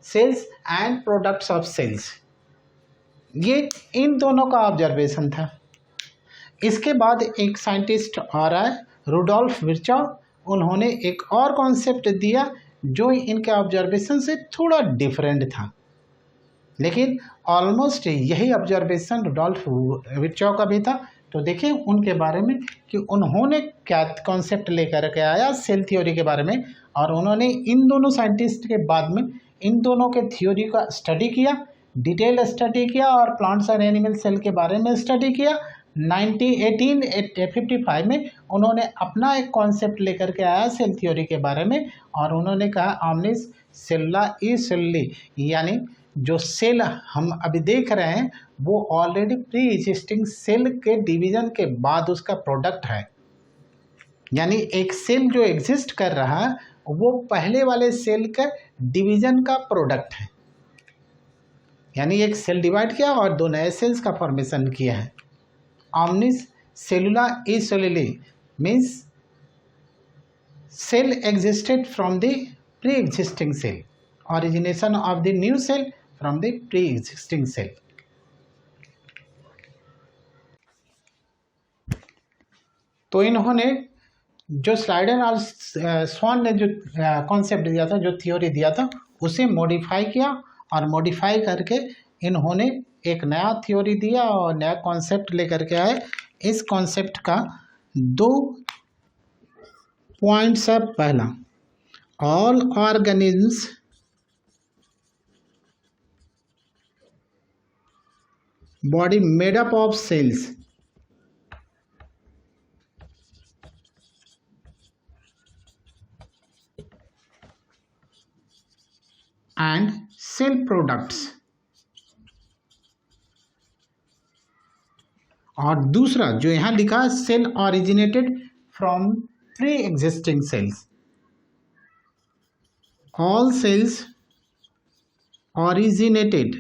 cells and products of cells. ये इन दोनों का ऑब्जर्वेशन था। इसके बाद एक साइंटिस्ट आ रहा है रुडोल्फ विर्चॉव। उन्होंने एक और कॉन्सेप्ट दिया जो इनके ऑब्जर्वेशन से थोड़ा डिफरेंट था, लेकिन ऑलमोस्ट यही ऑब्जर्वेशन रुडोल्फ विर्चॉव का भी था। तो देखें उनके बारे में कि उन्होंने क्या कॉन्सेप्ट लेकर के आया सेल थ्योरी के बारे में। और उन्होंने इन दोनों साइंटिस्ट के बाद में इन दोनों के थ्योरी का स्टडी किया, डिटेल स्टडी किया और प्लांट्स और एनिमल सेल के बारे में स्टडी किया। 1855 में उन्होंने अपना एक कॉन्सेप्ट लेकर के आया सेल थ्योरी के बारे में। और उन्होंने कहा omnis cellula e celluli, यानी जो सेल हम अभी देख रहे हैं वो ऑलरेडी प्री एग्जिस्टिंग सेल के डिवीजन के बाद उसका प्रोडक्ट है। यानी एक सेल जो एग्जिस्ट कर रहा है वो पहले वाले सेल का डिवीजन का प्रोडक्ट है। यानी एक सेल डिवाइड किया और दो नए सेल्स का फॉर्मेशन किया है। omnis cellula e celluli means cell existed from the pre-existing cell, origination of the new cell from the pre-existing cell। तो इन्होंने जो स्लाइडर और स्वान ने जो कॉन्सेप्ट दिया था, जो थ्योरी दिया था, उसे मॉडिफाई किया और मॉडिफाई करके इन्होंने एक नया थ्योरी दिया और नया कॉन्सेप्ट लेकर के आए। इस कॉन्सेप्ट का 2 पॉइंट्स है। पहला, all organisms body made up of cells and cell products. और दूसरा जो यहाँ लिखा है, cell originated from pre existing cells. All cells originated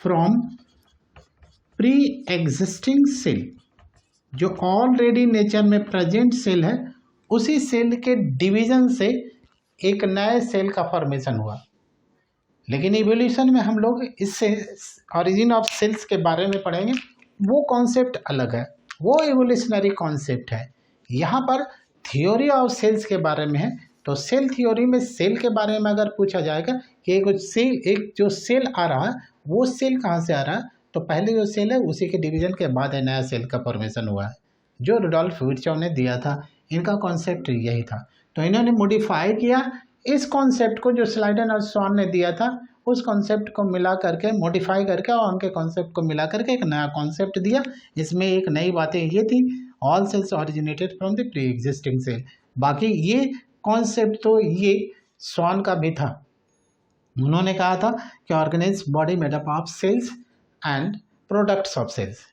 from pre-existing cell, जो ऑलरेडी नेचर में प्रेजेंट सेल है उसी सेल के डिवीजन से एक नए सेल का फॉर्मेशन हुआ। लेकिन इवोल्यूशन में हम लोग इससे ऑरिजिन ऑफ सेल्स के बारे में पढ़ेंगे, वो कॉन्सेप्ट अलग है, वो इवोल्यूशनरी कॉन्सेप्ट है। यहाँ पर थ्योरी ऑफ सेल्स के बारे में है। तो सेल थ्योरी में सेल के बारे में अगर पूछा जाएगा कि एक जो सेल आ रहा है वो सेल कहाँ से आ रहा है, तो पहले जो सेल है उसी के डिवीजन के बाद एक नया सेल का फॉर्मेशन हुआ है, जो रुडोल्फ विर्चॉव ने दिया था। इनका कॉन्सेप्ट यही था। तो इन्होंने मॉडिफाई किया इस कॉन्सेप्ट को, जो स्लाइडन और स्वान ने दिया था उस कॉन्सेप्ट को मिला करके, मॉडिफाई करके और उनके कॉन्सेप्ट को मिला करके एक नया कॉन्सेप्ट दिया। इसमें एक नई बातें ये थी, all cells originated from the pre existing cell. बाकी ये कॉन्सेप्ट तो ये स्वान का भी था। उन्होंने कहा था कि organised body made up of cells and products of cells.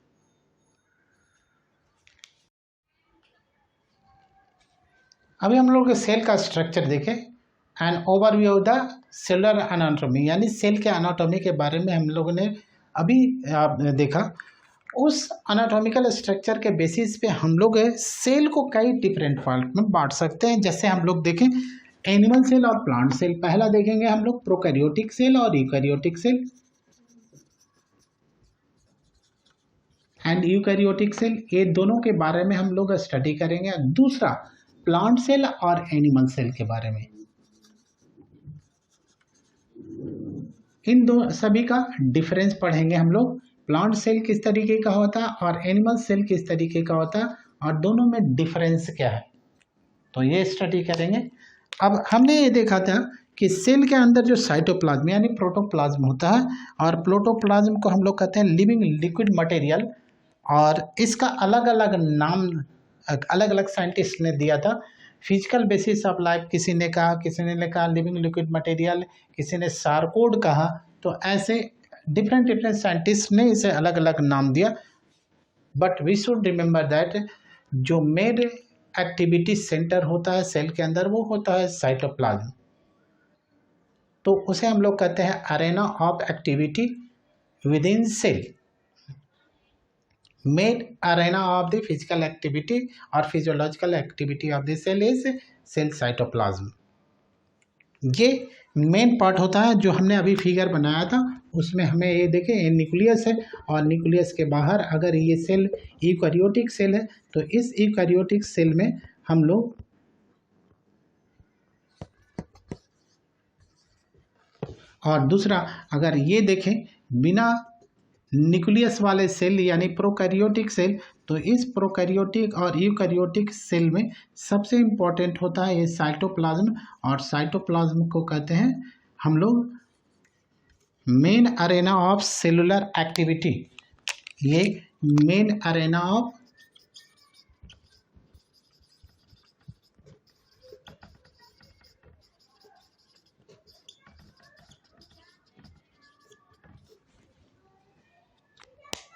अभी हम लोग सेल का स्ट्रक्चर देखें। And overview of the cellular anatomy, यानी सेल के एनाटॉमी के बारे में हम लोगों ने अभी देखा। उस एनाटॉमिकल स्ट्रक्चर के बेसिस पे हम लोग सेल को कई डिफरेंट पार्ट में बांट सकते हैं। जैसे हम लोग देखें एनिमल सेल और प्लांट सेल। पहला देखेंगे हम लोग प्रोकैरियोटिक सेल और eukaryotic cell and eukaryotic cell, ये दोनों के बारे में हम लोग स्टडी करेंगे। दूसरा प्लांट सेल और एनिमल सेल के बारे में, इन दो सभी का डिफरेंस पढ़ेंगे हम लोग। प्लांट सेल किस तरीके का होता है और एनिमल सेल किस तरीके का होता है और दोनों में डिफरेंस क्या है, तो ये स्टडी करेंगे। अब हमने ये देखा था कि सेल के अंदर जो साइटोप्लाज्म यानी प्रोटोप्लाज्म होता है, और प्रोटोप्लाज्म को हम लोग कहते हैं लिविंग लिक्विड मटेरियल, और इसका अलग अलग नाम अलग अलग साइंटिस्ट ने दिया था। फिजिकल बेसिस ऑफ लाइफ किसी ने कहा लिविंग लिक्विड मटेरियल, किसी ने सार्कोड कहा। तो ऐसे डिफरेंट साइंटिस्ट ने इसे अलग अलग नाम दिया। But we should remember that जो मेन एक्टिविटी सेंटर होता है सेल के अंदर वो होता है साइटोप्लाज्म। तो उसे हम लोग कहते हैं arena of activity within cell. Main arena of the physical activity और physiological activity of the cell is cell cytoplasm. ये मेन पार्ट होता है जो हमने अभी फिगर बनाया था। उसमें हमें ये देखें ये न्यूक्लियस है, और न्यूक्लियस के बाहर अगर ये सेल यूकैरियोटिक सेल है तो इस यूकैरियोटिक सेल में हम लोग और दूसरा अगर ये देखें बिना न्यूक्लियस वाले सेल यानी प्रोकैरियोटिक सेल, तो इस प्रोकैरियोटिक और यूकैरियोटिक सेल में सबसे इम्पॉर्टेंट होता है ये साइटोप्लाज्म, और साइटोप्लाज्म को कहते हैं हम लोग main arena of cellular activity. ये मेन अरेना ऑफ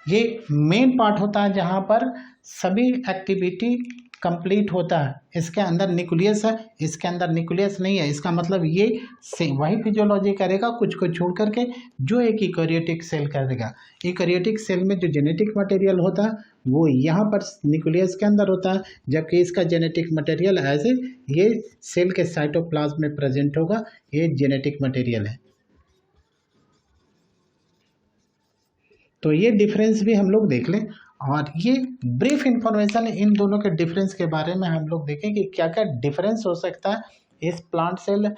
ये मेन पार्ट होता है जहाँ पर सभी एक्टिविटी कंप्लीट होता है। इसके अंदर न्यूक्लियस है, इसके अंदर न्यूक्लियस नहीं है। इसका मतलब ये से वही फिजियोलॉजी करेगा कुछ को छोड़ करके जो एक यूकैरियोटिक सेल करेगा। यूकैरियोटिक सेल में जो जेनेटिक मटेरियल होता है वो यहाँ पर न्यूक्लियस के अंदर होता है, जबकि इसका जेनेटिक मटेरियल ऐसे ये सेल के साइटोप्लाज्म में प्रेजेंट होगा। ये जेनेटिक मटेरियल है। तो ये डिफरेंस भी हम लोग देख लें, और ये ब्रीफ इंफॉर्मेशन इन दोनों के डिफरेंस के बारे में हम लोग देखें कि क्या क्या डिफरेंस हो सकता है इस प्लांट सेल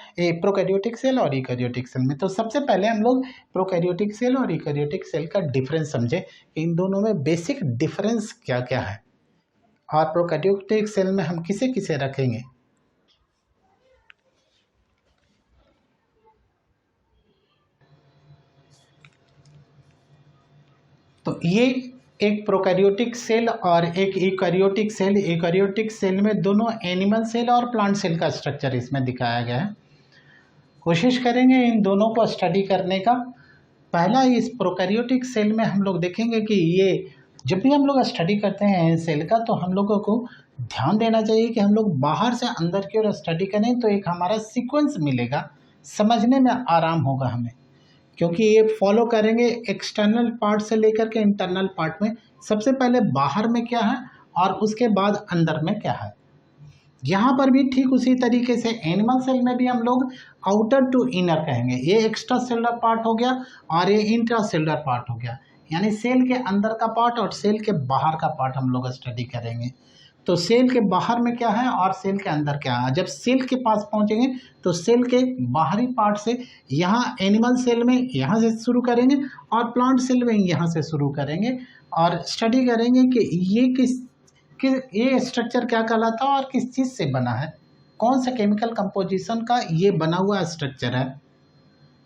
प्रोकैरियोटिक सेल और यूकैरियोटिक सेल में। तो सबसे पहले हम लोग प्रोकैरियोटिक सेल और यूकैरियोटिक सेल का डिफरेंस समझें कि इन दोनों में बेसिक डिफरेंस क्या क्या है, और प्रोकैरियोटिक सेल में हम किसे किसे रखेंगे। तो ये एक प्रोकैरियोटिक सेल और एक यूकैरियोटिक सेल। यूकैरियोटिक सेल में दोनों एनिमल सेल और प्लांट सेल का स्ट्रक्चर इसमें दिखाया गया है। कोशिश करेंगे इन दोनों को स्टडी करने का। पहला इस प्रोकैरियोटिक सेल में हम लोग देखेंगे कि ये जब भी हम लोग स्टडी करते हैं सेल का तो हम लोगों को ध्यान देना चाहिए कि हम लोग बाहर से अंदर की ओर स्टडी करें तो एक हमारा सीक्वेंस मिलेगा, समझने में आराम होगा हमें, क्योंकि ये फॉलो करेंगे एक्सटर्नल पार्ट से लेकर के इंटरनल पार्ट में। सबसे पहले बाहर में क्या है और उसके बाद अंदर में क्या है। यहाँ पर भी ठीक उसी तरीके से एनिमल सेल में भी हम लोग आउटर टू इनर कहेंगे। ये एक्स्ट्रा सेलुलर पार्ट हो गया और ये इंट्रा सेलुलर पार्ट हो गया, यानी सेल के अंदर का पार्ट और सेल के बाहर का पार्ट हम लोग स्टडी करेंगे। तो सेल के बाहर में क्या है और सेल के अंदर क्या है। जब सेल के पास पहुंचेंगे तो सेल के बाहरी पार्ट से यहाँ एनिमल सेल में यहाँ से शुरू करेंगे और प्लांट सेल में यहाँ से शुरू करेंगे और स्टडी करेंगे कि ये स्ट्रक्चर क्या कहलाता है और किस चीज़ से बना है, कौन सा केमिकल कंपोजिशन का ये बना हुआ स्ट्रक्चर है।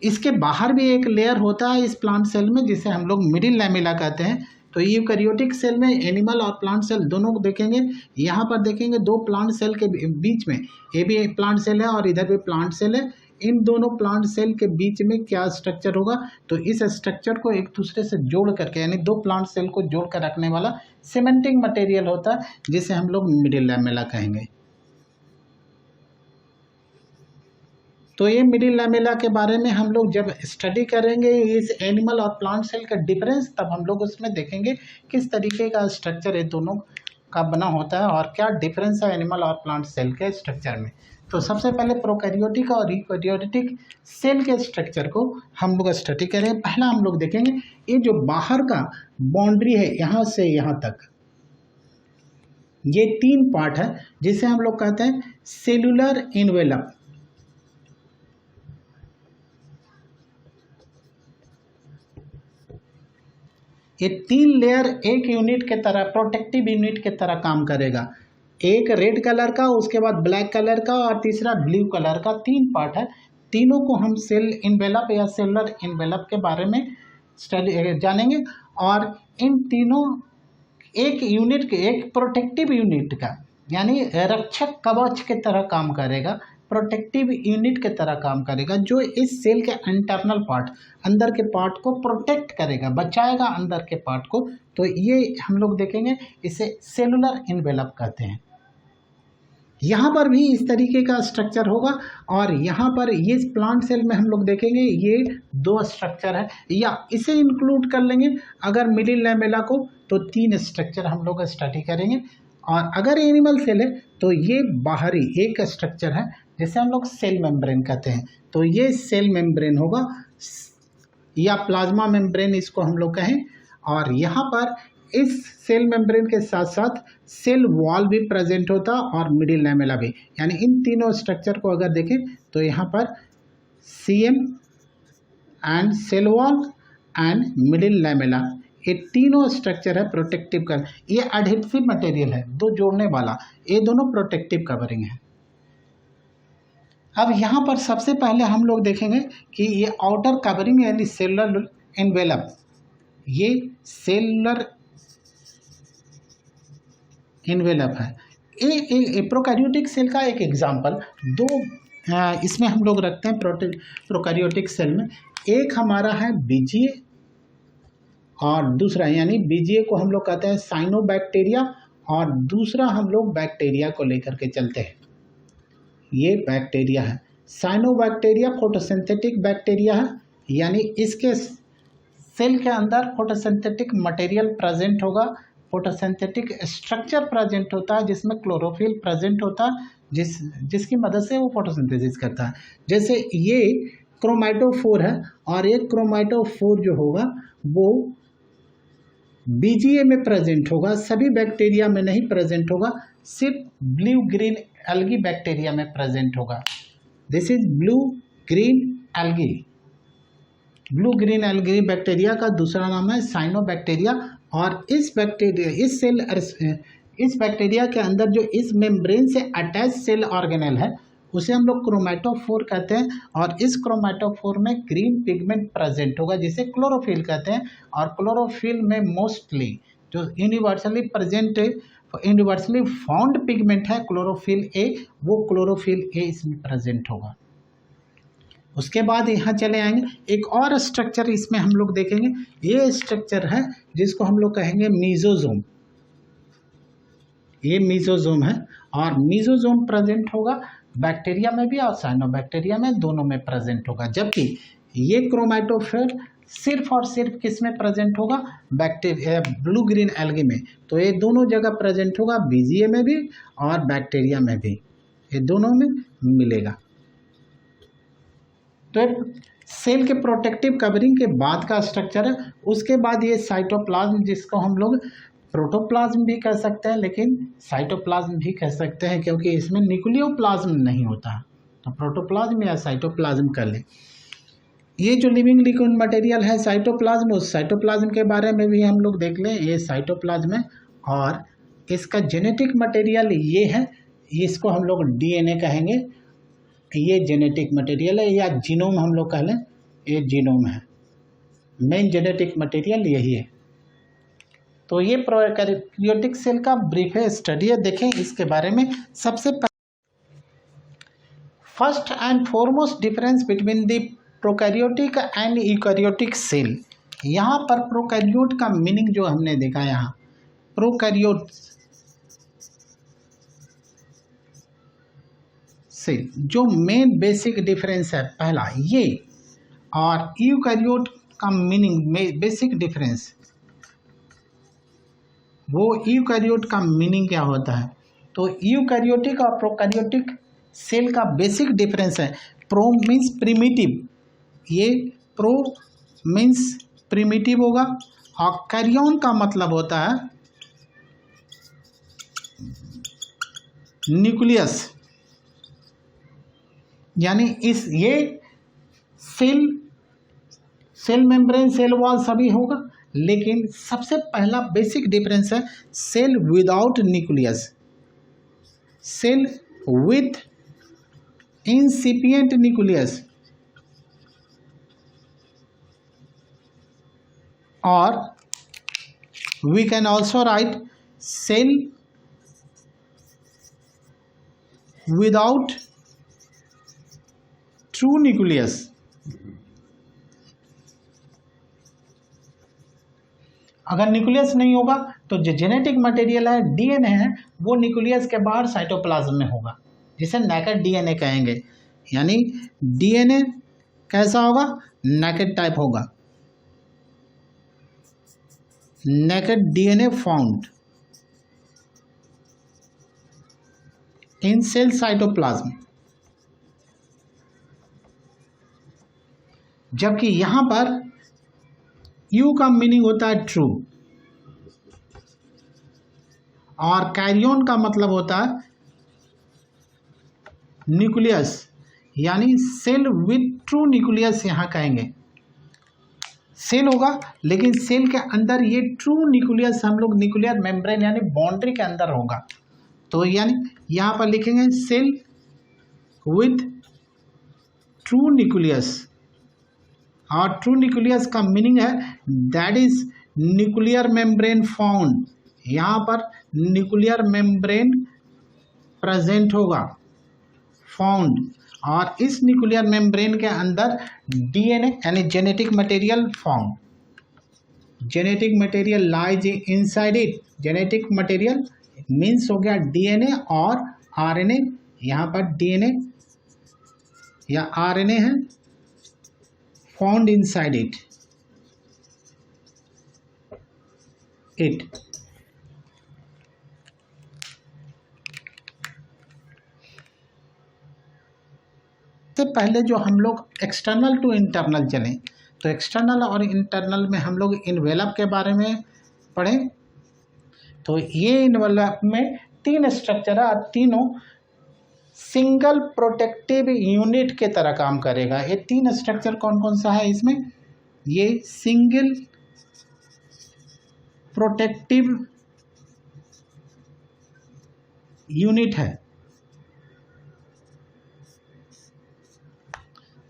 इसके बाहर भी एक लेयर होता है इस प्लांट सेल में जिसे हम लोग मिडिल लैमेला कहते हैं। तो यूकैरियोटिक सेल में एनिमल और प्लांट सेल दोनों को देखेंगे। यहाँ पर देखेंगे दो प्लांट सेल के बीच में, ये भी प्लांट सेल है और इधर भी प्लांट सेल है। इन दोनों प्लांट सेल के बीच में क्या स्ट्रक्चर होगा, तो इस स्ट्रक्चर को एक दूसरे से जोड़ करके, यानी दो प्लांट सेल को जोड़ कर रखने वाला सीमेंटिंग मटेरियल होता है जिसे हम लोग मिडिल लैमेला कहेंगे। तो ये मिडिल लैमेला के बारे में हम लोग जब स्टडी करेंगे इस एनिमल और प्लांट सेल का डिफरेंस, तब हम लोग उसमें देखेंगे किस तरीके का स्ट्रक्चर ये दोनों का बना होता है और क्या डिफरेंस है एनिमल और प्लांट सेल के स्ट्रक्चर में। तो सबसे पहले प्रोकैरियोटिक और यूकैरियोटिक सेल के स्ट्रक्चर को हम लोग स्टडी करें। पहला हम लोग देखेंगे ये जो बाहर का बाउंड्री है यहाँ से यहाँ तक, ये तीन पार्ट है जिसे हम लोग कहते हैं सेलुलर इनवेलप। ये तीन लेयर एक यूनिट के तरह, प्रोटेक्टिव यूनिट के तरह काम करेगा। एक रेड कलर का, उसके बाद ब्लैक कलर का और तीसरा ब्लू कलर का, तीन पार्ट है। तीनों को हम सेल इनवेलप या सेलुलर इनवेलप के बारे में स्टडी जानेंगे। और इन तीनों एक यूनिट के, एक प्रोटेक्टिव यूनिट का, यानी रक्षक कवच के तरह काम करेगा, प्रोटेक्टिव यूनिट के तरह काम करेगा, जो इस सेल के इंटरनल पार्ट, अंदर के पार्ट को प्रोटेक्ट करेगा, बचाएगा अंदर के पार्ट को। तो ये हम लोग देखेंगे, इसे सेलुलर इनवेलप कहते हैं। यहाँ पर भी इस तरीके का स्ट्रक्चर होगा और यहाँ पर ये प्लांट सेल में हम लोग देखेंगे ये दो स्ट्रक्चर है, या इसे इंक्लूड कर लेंगे अगर मिडिल लैमेला को, तो तीन स्ट्रक्चर हम लोग स्टडी करेंगे। और अगर एनिमल सेल है तो ये बाहरी एक स्ट्रक्चर है जिसे हम लोग सेल मेम्ब्रेन कहते हैं। तो ये सेल मेम्ब्रेन होगा या प्लाज्मा मेम्ब्रेन इसको हम लोग कहें। और यहाँ पर इस सेल मेम्ब्रेन के साथ साथ सेल वॉल भी प्रेजेंट होता और मिडिल लैमेला भी, यानी इन तीनों स्ट्रक्चर को अगर देखें तो यहाँ पर CM and cell wall and middle lamella, ये तीनों स्ट्रक्चर है प्रोटेक्टिव का। ये एडहेसिव मटेरियल है, दो जोड़ने वाला, ये दोनों प्रोटेक्टिव कवरिंग है। अब यहाँ पर सबसे पहले हम लोग देखेंगे कि ये आउटर कवरिंग यानी सेलुलर एनवेलप, ये सेलुलर एनवेलप है। ये प्रोकैरियोटिक सेल का एक एग्जांपल, दो इसमें हम लोग रखते हैं प्रोकैरियोटिक सेल में। एक हमारा है बीजीए और दूसरा, यानी बीजीए को हम लोग कहते हैं साइनोबैक्टीरिया और दूसरा हम लोग बैक्टीरिया को लेकर के चलते हैं। ये बैक्टीरिया है, साइनोबैक्टीरिया फोटोसिंथेटिक बैक्टीरिया है, यानी इसके सेल के अंदर फोटोसिंथेटिक मटेरियल प्रेजेंट होगा, फोटोसिंथेटिक स्ट्रक्चर प्रेजेंट होता है जिसमें क्लोरोफिल प्रेजेंट होता है, जिसकी मदद से वो फोटोसिंथेसिस करता है। जैसे ये क्रोमैटोफोर है और ये क्रोमैटोफोर जो होगा वो बीजीए में प्रेजेंट होगा, सभी बैक्टीरिया में नहीं प्रेजेंट होगा, सिर्फ ब्लू ग्रीन एल्गी बैक्टीरिया में प्रेजेंट होगा। This is blue green algae. Blue green algae bacteria का दूसरा नाम है साइनोबैक्टीरिया। और इस बैक्टीरिया के अंदर जो इस मेम्ब्रेन से अटैच सेल ऑर्गेनेल है उसे हम लोग क्रोमैटोफोर कहते हैं। और इस क्रोमैटोफोर में ग्रीन पिगमेंट प्रेजेंट होगा जिसे क्लोरोफिल कहते हैं। और क्लोरोफिल में मोस्टली जो universally present, universally found pigment है क्लोरोफिल ए, वो क्लोरोफिल ए इसमें प्रेजेंट होगा। उसके बाद यहाँ चले आएंगे, एक और स्ट्रक्चर इसमें हम लोग देखेंगे। ये स्ट्रक्चर है जिसको हम लोग कहेंगे मीजोजोम। ये मीजोजोम है, और मीजोजोम प्रेजेंट होगा बैक्टीरिया में भी और साइनोबैक्टीरिया में, दोनों में प्रेजेंट होगा। जबकि ये क्रोमैटोफोर सिर्फ और सिर्फ किस में प्रेजेंट होगा, बैक्टीरिया ब्लू ग्रीन एल्गी में। तो ये दोनों जगह प्रेजेंट होगा, बीजीए में भी और बैक्टीरिया में भी, ये दोनों में मिलेगा। तो सेल के प्रोटेक्टिव कवरिंग के बाद का स्ट्रक्चर है। उसके बाद ये साइटोप्लाज्म, जिसको हम लोग प्रोटोप्लाज्म भी कह सकते हैं, लेकिन साइटोप्लाज्म भी कह सकते हैं क्योंकि इसमें न्यूक्लियोप्लाज्म नहीं होता, तो प्रोटोप्लाज्म या साइटोप्लाज्म कर ले। ये जो लिविंग लिक्विड मटेरियल है साइटोप्लाज्म, उस साइटोप्लाज्म के बारे में भी हम लोग देख लें। ये साइटोप्लाज्म है और इसका जेनेटिक मटेरियल ये है, इसको हम लोग डीएनए कहेंगे। ये जेनेटिक मटेरियल है या जीनोम हम लोग कह लें, ये जीनोम है, मेन जेनेटिक मटेरियल यही है। तो ये प्रोकैरियोटिक सेल का ब्रीफ स्टडी है, देखें इसके बारे में। सबसे first and foremost difference between the prokaryotic and eukaryotic cell. यहाँ पर प्रोकैरियोट का मीनिंग जो हमने देखा, यहाँ प्रोकैरियोट सेल जो मेन बेसिक डिफरेंस है पहला ये, और यूकैरियोट का मीनिंग बेसिक डिफरेंस, वो यूकैरियोट का मीनिंग क्या होता है। तो यूकैरियोटिक और प्रोकैरियोटिक सेल का बेसिक डिफरेंस है, प्रो मीन्स प्रिमिटिव, ये प्रो मीन्स प्रिमिटिव होगा, और कैरियन का मतलब होता है न्यूक्लियस, यानी इस ये सेल मेम्ब्रेन, सेल वॉल सभी होगा, लेकिन सबसे पहला बेसिक डिफरेंस है cell without nucleus, cell with incipient nucleus, और we can also write cell without true nucleus। अगर न्यूक्लियस नहीं होगा तो जो जेनेटिक मटेरियल है डीएनए है वो न्यूक्लियस के बाहर साइटोप्लाज्म में होगा, जिसे नेकेड डीएनए कहेंगे। यानी डीएनए कैसा होगा, नेकेड टाइप होगा, naked DNA found in cell cytoplasm। जबकि यहां पर U का मीनिंग होता है ट्रू, और कैरियन का मतलब होता है न्यूक्लियस, यानी सेल विथ ट्रू न्यूक्लियस यहां कहेंगे। सेल होगा लेकिन सेल के अंदर ये ट्रू न्यूक्लियस, हम लोग न्यूक्लियर मेम्ब्रेन यानी बाउंड्री के अंदर होगा। तो यानी यहाँ पर लिखेंगे सेल विथ ट्रू न्यूक्लियस, और ट्रू न्यूक्लियस का मीनिंग है that is nuclear membrane found, यहाँ पर न्यूक्लियर मेम्ब्रेन प्रेजेंट होगा, फाउंड, और इस न्यूक्लियर मेम्ब्रेन के अंदर डीएनए यानी genetic material found, genetic material lies inside it. Genetic material means हो गया डीएनए और आरएनए, यहाँ पर डीएनए या आरएनए है, फाउंड इनसाइड इट। से पहले जो हम लोग एक्सटर्नल टू इंटरनल चलें, तो एक्सटर्नल और इंटरनल में हम लोग इन्वेलप के बारे में पढ़ें। तो ये इन्वेलप में तीन स्ट्रक्चर है, तीनों सिंगल प्रोटेक्टिव यूनिट के तरह काम करेगा। ये तीन स्ट्रक्चर कौन कौन सा है इसमें, ये सिंगल प्रोटेक्टिव यूनिट है,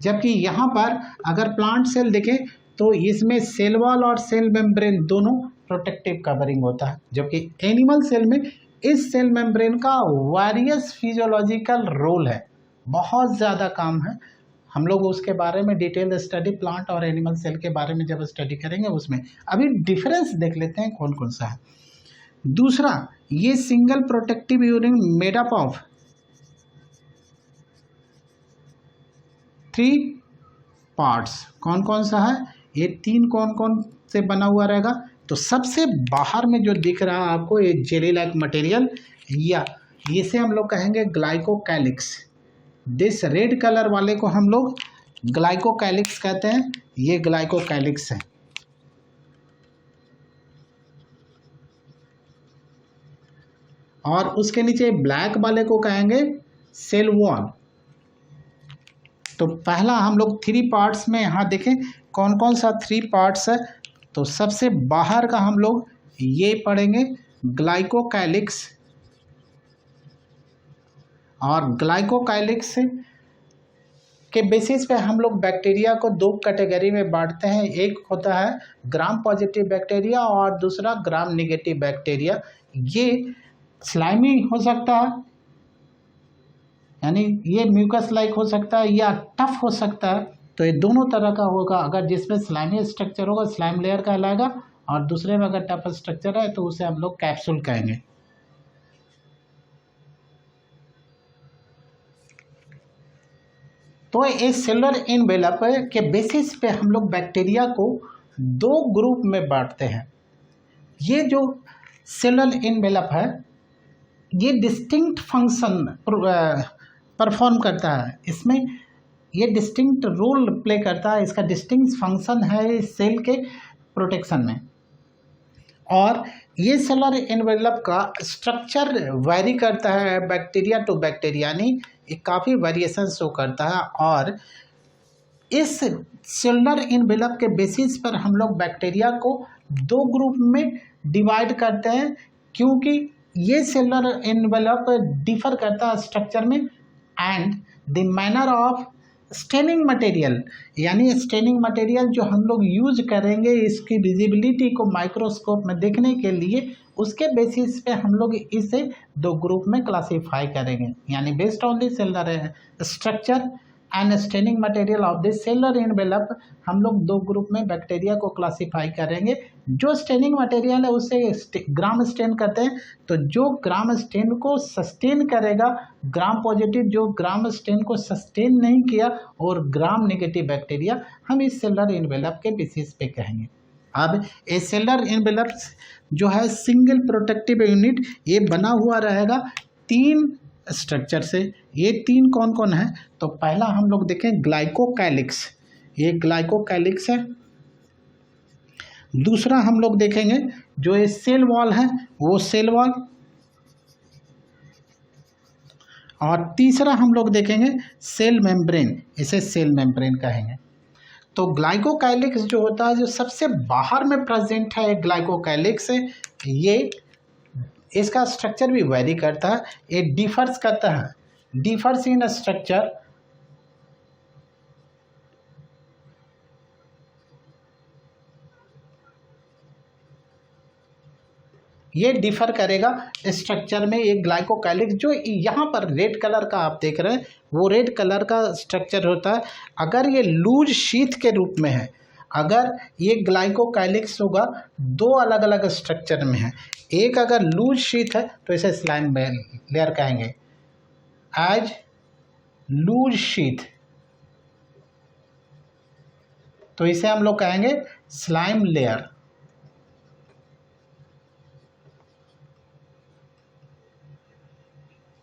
जबकि यहाँ पर अगर प्लांट सेल देखें तो इसमें सेल वॉल और सेल मेम्ब्रेन दोनों प्रोटेक्टिव कवरिंग होता है, जबकि एनिमल सेल में इस सेल मेम्ब्रेन का वेरियस फिजियोलॉजिकल रोल है, बहुत ज़्यादा काम है। हम लोग उसके बारे में डिटेल स्टडी प्लांट और एनिमल सेल के बारे में जब स्टडी करेंगे उसमें, अभी डिफरेंस देख लेते हैं कौन कौन सा है। दूसरा, ये single protective unit made up of 3 parts. कौन कौन सा है ये 3, कौन कौन से बना हुआ रहेगा? तो सबसे बाहर में जो दिख रहा है आपको ये जेली लाइक मटेरियल, या इसे हम लोग कहेंगे ग्लाइकोकैलिक्स। दिस रेड कलर वाले को हम लोग ग्लाइकोकैलिक्स कहते हैं, ये ग्लाइकोकैलिक्स है। और उसके नीचे ब्लैक वाले को कहेंगे सेल वॉल। तो पहला हम लोग 3 पार्ट्स में यहाँ देखें कौन कौन सा 3 पार्ट्स है। तो सबसे बाहर का हम लोग ये पढ़ेंगे ग्लाइकोकैलिक्स, और ग्लाइकोकैलिक्स के बेसिस पे हम लोग बैक्टीरिया को 2 कैटेगरी में बांटते हैं। एक होता है ग्राम पॉजिटिव बैक्टीरिया और दूसरा ग्राम नेगेटिव बैक्टीरिया। ये स्लाइमी हो सकता है, यानी ये म्यूकस लाइक हो सकता है या टफ हो सकता है। तो ये दोनों तरह का होगा। अगर जिसमें स्लाइमी स्ट्रक्चर होगा स्लाइम लेयर कहलाएगा, और दूसरे में अगर टफ स्ट्रक्चर है तो उसे हम लोग कैप्सूल कहेंगे। तो इस सेलुलर एनवेलप के बेसिस पे हम लोग बैक्टीरिया को 2 ग्रुप में बांटते हैं। ये जो सेलुलर एनवेलप है ये डिस्टिंक्ट फंक्शन परफॉर्म करता है, इसमें ये डिस्टिंक्ट रोल प्ले करता है। इसका डिस्टिंक्ट फंक्शन है इस सेल के प्रोटेक्शन में। और ये सेलुलर एनवेलप का स्ट्रक्चर वैरी करता है बैक्टीरिया टू बैक्टीरिया, यानी ये काफ़ी वेरिएशन शो करता है। और इस सेलुलर एनवेलप के बेसिस पर हम लोग बैक्टीरिया को 2 ग्रुप में डिवाइड करते हैं, क्योंकि ये सेलुलर एनवेलप डिफर करता है स्ट्रक्चर में and the manner of staining material, यानी स्टेनिंग मटेरियल जो हम लोग यूज करेंगे इसकी विजिबिलिटी को माइक्रोस्कोप में देखने के लिए, उसके बेसिस पे हम लोग इसे 2 ग्रुप में क्लासीफाई करेंगे। यानी based on the cellular structure and staining material of the cellular envelope हम लोग 2 ग्रुप में बैक्टीरिया को क्लासीफाई करेंगे। जो स्टेनिंग मटेरियल है उसे ग्राम स्टेन कहते हैं। तो जो ग्राम स्टेन को सस्टेन करेगा, ग्राम पॉजिटिव जो ग्राम स्टेन को सस्टेन नहीं किया, और ग्राम नेगेटिव बैक्टीरिया हम इस सेलुलर एनवेलप के बेसिस पे कहेंगे। अब ये सेलुलर एनवेलप जो है सिंगल प्रोटेक्टिव यूनिट, ये बना हुआ रहेगा 3 स्ट्रक्चर से। ये 3 कौन कौन है? तो पहला हम लोग देखें ग्लाइकोकैलिक्स, ये ग्लाइकोकैलिक्स है। दूसरा हम लोग देखेंगे जो ये सेल वॉल है वो सेल वॉल, और तीसरा हम लोग देखेंगे सेल मेम्ब्रेन, इसे सेल मेम्ब्रेन कहेंगे। तो ग्लाइकोकैलिक्स जो होता है जो सबसे बाहर में प्रेजेंट है ग्लाइकोकैलिक्स, ये इसका स्ट्रक्चर भी वेरी करता है। ये डिफर्स करता है, डिफर्स इन स्ट्रक्चर ये डिफर करेगा स्ट्रक्चर में। ये ग्लाइकोकैलिक्स जो यहाँ पर रेड कलर का आप देख रहे हैं वो रेड कलर का स्ट्रक्चर होता है। अगर ये लूज शीथ के रूप में है, अगर ये ग्लाइकोकैलिक्स होगा 2 अलग अलग स्ट्रक्चर में है। एक अगर लूज शीथ है तो इसे स्लाइम लेयर कहेंगे, एज लूज शीथ, तो इसे हम लोग कहेंगे स्लाइम लेयर।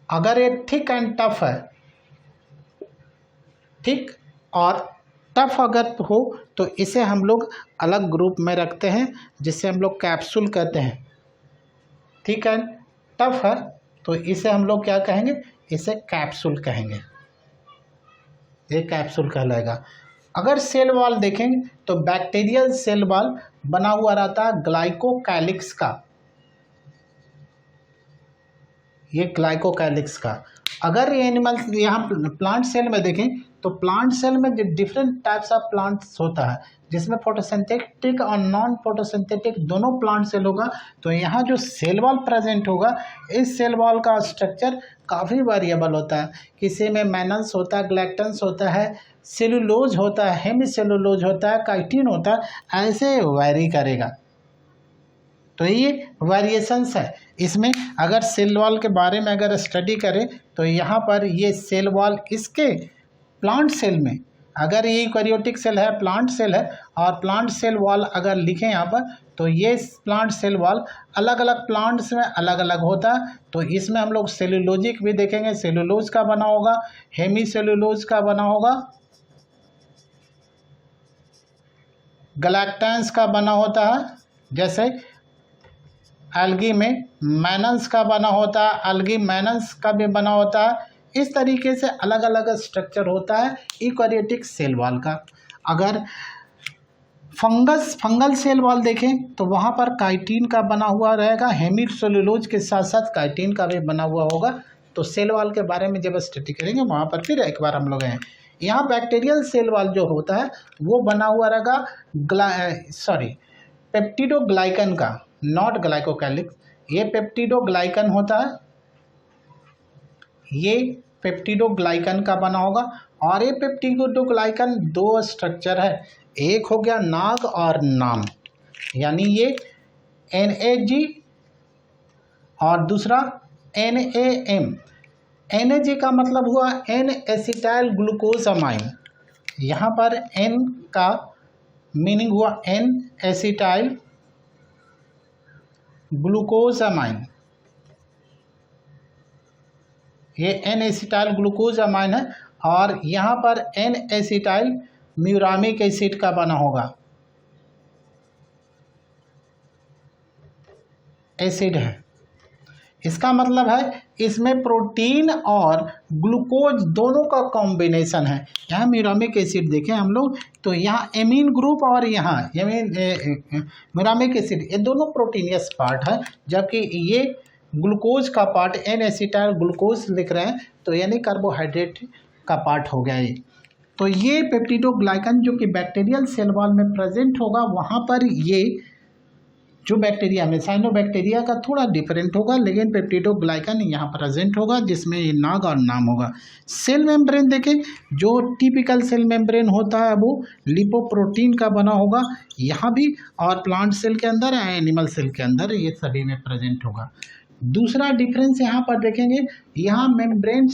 अगर ये थिक एंड टफ है, थिक और टफ अगर हो तो इसे हम लोग अलग ग्रुप में रखते हैं, जिसे हम लोग कैप्सूल कहते हैं। थिक एंड टफ है तो इसे हम लोग क्या कहेंगे? इसे कैप्सूल कहेंगे, ये कैप्सूल कहलाएगा। अगर सेल वॉल देखेंगे तो बैक्टीरियल सेल वॉल बना हुआ रहता है ग्लाइकोकैलिक्स का, ये ग्लाइकोकैलिक्स का। अगर ये एनिमल यहाँ प्लांट सेल में देखें तो प्लांट सेल में डिफरेंट टाइप्स ऑफ प्लांट्स होता है, जिसमें फोटोसिंथेटिक और नॉन फोटोसिंथेटिक दोनों प्लांट सेल होगा। तो यहाँ जो सेल वॉल प्रेजेंट होगा, इस सेल वॉल का स्ट्रक्चर काफ़ी वेरिएबल होता है। किसी में मैनल्स होता है, ग्लैक्टन्स होता है, सेलुलोज होता है, हेमी सेलुलोज होता है, काइटिन होता है, ऐसे वैरी करेगा। तो ये वेरिएशंस है इसमें। अगर सेल वॉल के बारे में अगर स्टडी करें तो यहाँ पर ये सेल वॉल इसके प्लांट सेल में, अगर ये यूकेरियोटिक सेल है, प्लांट सेल है, और प्लांट सेल वॉल अगर लिखें यहाँ पर तो ये प्लांट सेल वॉल अलग अलग प्लांट्स में अलग अलग होता है। तो इसमें हम लोग सेलुलोजिक भी देखेंगे, सेलुलोज का बना होगा, हेमी सेलुलोज का बना होगा, गैलेक्टेंस का बना होता है, जैसे एल्गी में मैनन्स का बना होता है, एल्गी मैनन्स का भी बना होता है। इस तरीके से अलग अलग स्ट्रक्चर होता है यूकेरियोटिक सेल वॉल का। अगर फंगल सेल वॉल देखें तो वहाँ पर काइटिन का बना हुआ रहेगा, हेमीसेलुलोज के साथ साथ काइटिन का भी बना हुआ होगा। तो सेल वॉल के बारे में जब स्टडी करेंगे वहाँ पर फिर एक बार हम लोग हैं। यहाँ बैक्टीरियल सेल वॉल जो होता है वो बना हुआ रहेगा पेप्टिडोग्लाइकन का, नॉट ग्लाइकोकैलिक्स। ये पेप्टिडोग्लाइकन होता है, ये पेप्टिडोग्लाइकन का बना होगा। और ये पेप्टिडोग्लाइकन दो स्ट्रक्चर है, एक हो गया नाग और नाम, यानी ये NAG और दूसरा NAM। NAG का मतलब हुआ N एसिटाइल ग्लूकोज अमाइन, यहाँ पर N का मीनिंग हुआ N एसिटाइल ग्लूकोज अमाइन, ये N एसिटाइल ग्लूकोज अमाइन है। और यहाँ पर N एसिटाइल म्यूरामिक एसिड का बना होगा, एसिड है। इसका मतलब है इसमें प्रोटीन और ग्लूकोज दोनों का कॉम्बिनेशन है। यहाँ म्यूरामिक एसिड देखें हम लोग तो यहाँ एमीन ग्रुप और यहाँ म्यूरामिक एसिड, ये दोनों प्रोटीनियस पार्ट है, जबकि ये ग्लूकोज का पार्ट N एसिटाइल ग्लूकोज लिख रहे हैं तो यानी कार्बोहाइड्रेट का पार्ट हो गया ये। तो ये पेप्टिडोग्लाइकन जो कि बैक्टीरियल सेल वॉल में प्रेजेंट होगा, वहाँ पर ये जो बैक्टीरिया में साइनोबैक्टीरिया का थोड़ा डिफरेंट होगा, लेकिन पेप्टिडोग्लाइकन यहाँ प्रेजेंट होगा जिसमें ये नाग और नाम होगा। सेल मेम्ब्रेन देखें, जो टिपिकल सेल मेम्ब्रेन होता है वो लिपोप्रोटीन का बना होगा यहाँ भी, और प्लांट सेल के अंदर या एनिमल सेल के अंदर ये सभी में प्रेजेंट होगा। दूसरा डिफरेंस यहाँ पर देखेंगे, यहाँ membrane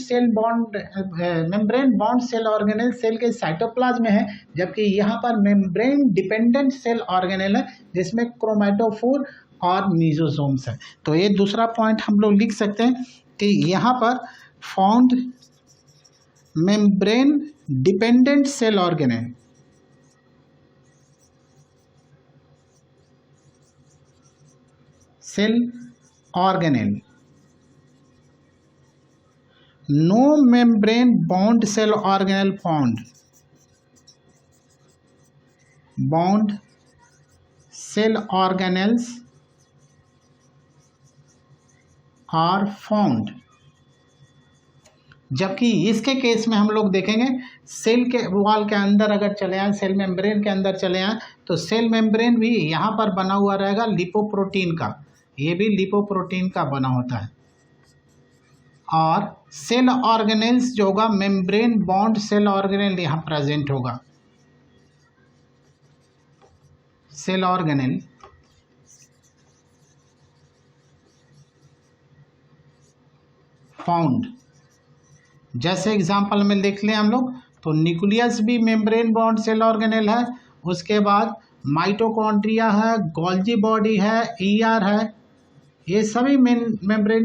bound cell organelle cell के साइटोप्लाज्म में है, जबकि यहाँ पर मेम्ब्रेन डिपेंडेंट सेल ऑर्गेनेल है जिसमें क्रोमैटोफोर और मीजोसोम्स है। तो ये दूसरा पॉइंट हम लोग लिख सकते हैं कि यहाँ पर found membrane dependent cell organelle, cell organelle, no membrane bound cell organelle found, bound cell organelles are found। जबकि इसके केस में हम लोग देखेंगे सेल के वॉल के अंदर अगर चले आए, सेल मेम्ब्रेन के अंदर चले आए तो सेल मेम्ब्रेन भी यहाँ पर बना हुआ रहेगा लिपोप्रोटीन का, ये भी लिपोप्रोटीन का बना होता है। और सेल ऑर्गेनेल्स जो होगा मेम्ब्रेन बॉन्ड सेल ऑर्गेनेल यहाँ प्रेजेंट होगा, सेल ऑर्गेनेल फाउंड। जैसे एग्जांपल में देख लें हम लोग तो न्यूक्लियस भी मेम्ब्रेन बॉन्ड सेल ऑर्गेनेल है, उसके बाद माइटोकॉन्ड्रिया है, गोल्जी बॉडी है, ER है, ये सभी मेम्ब्रेन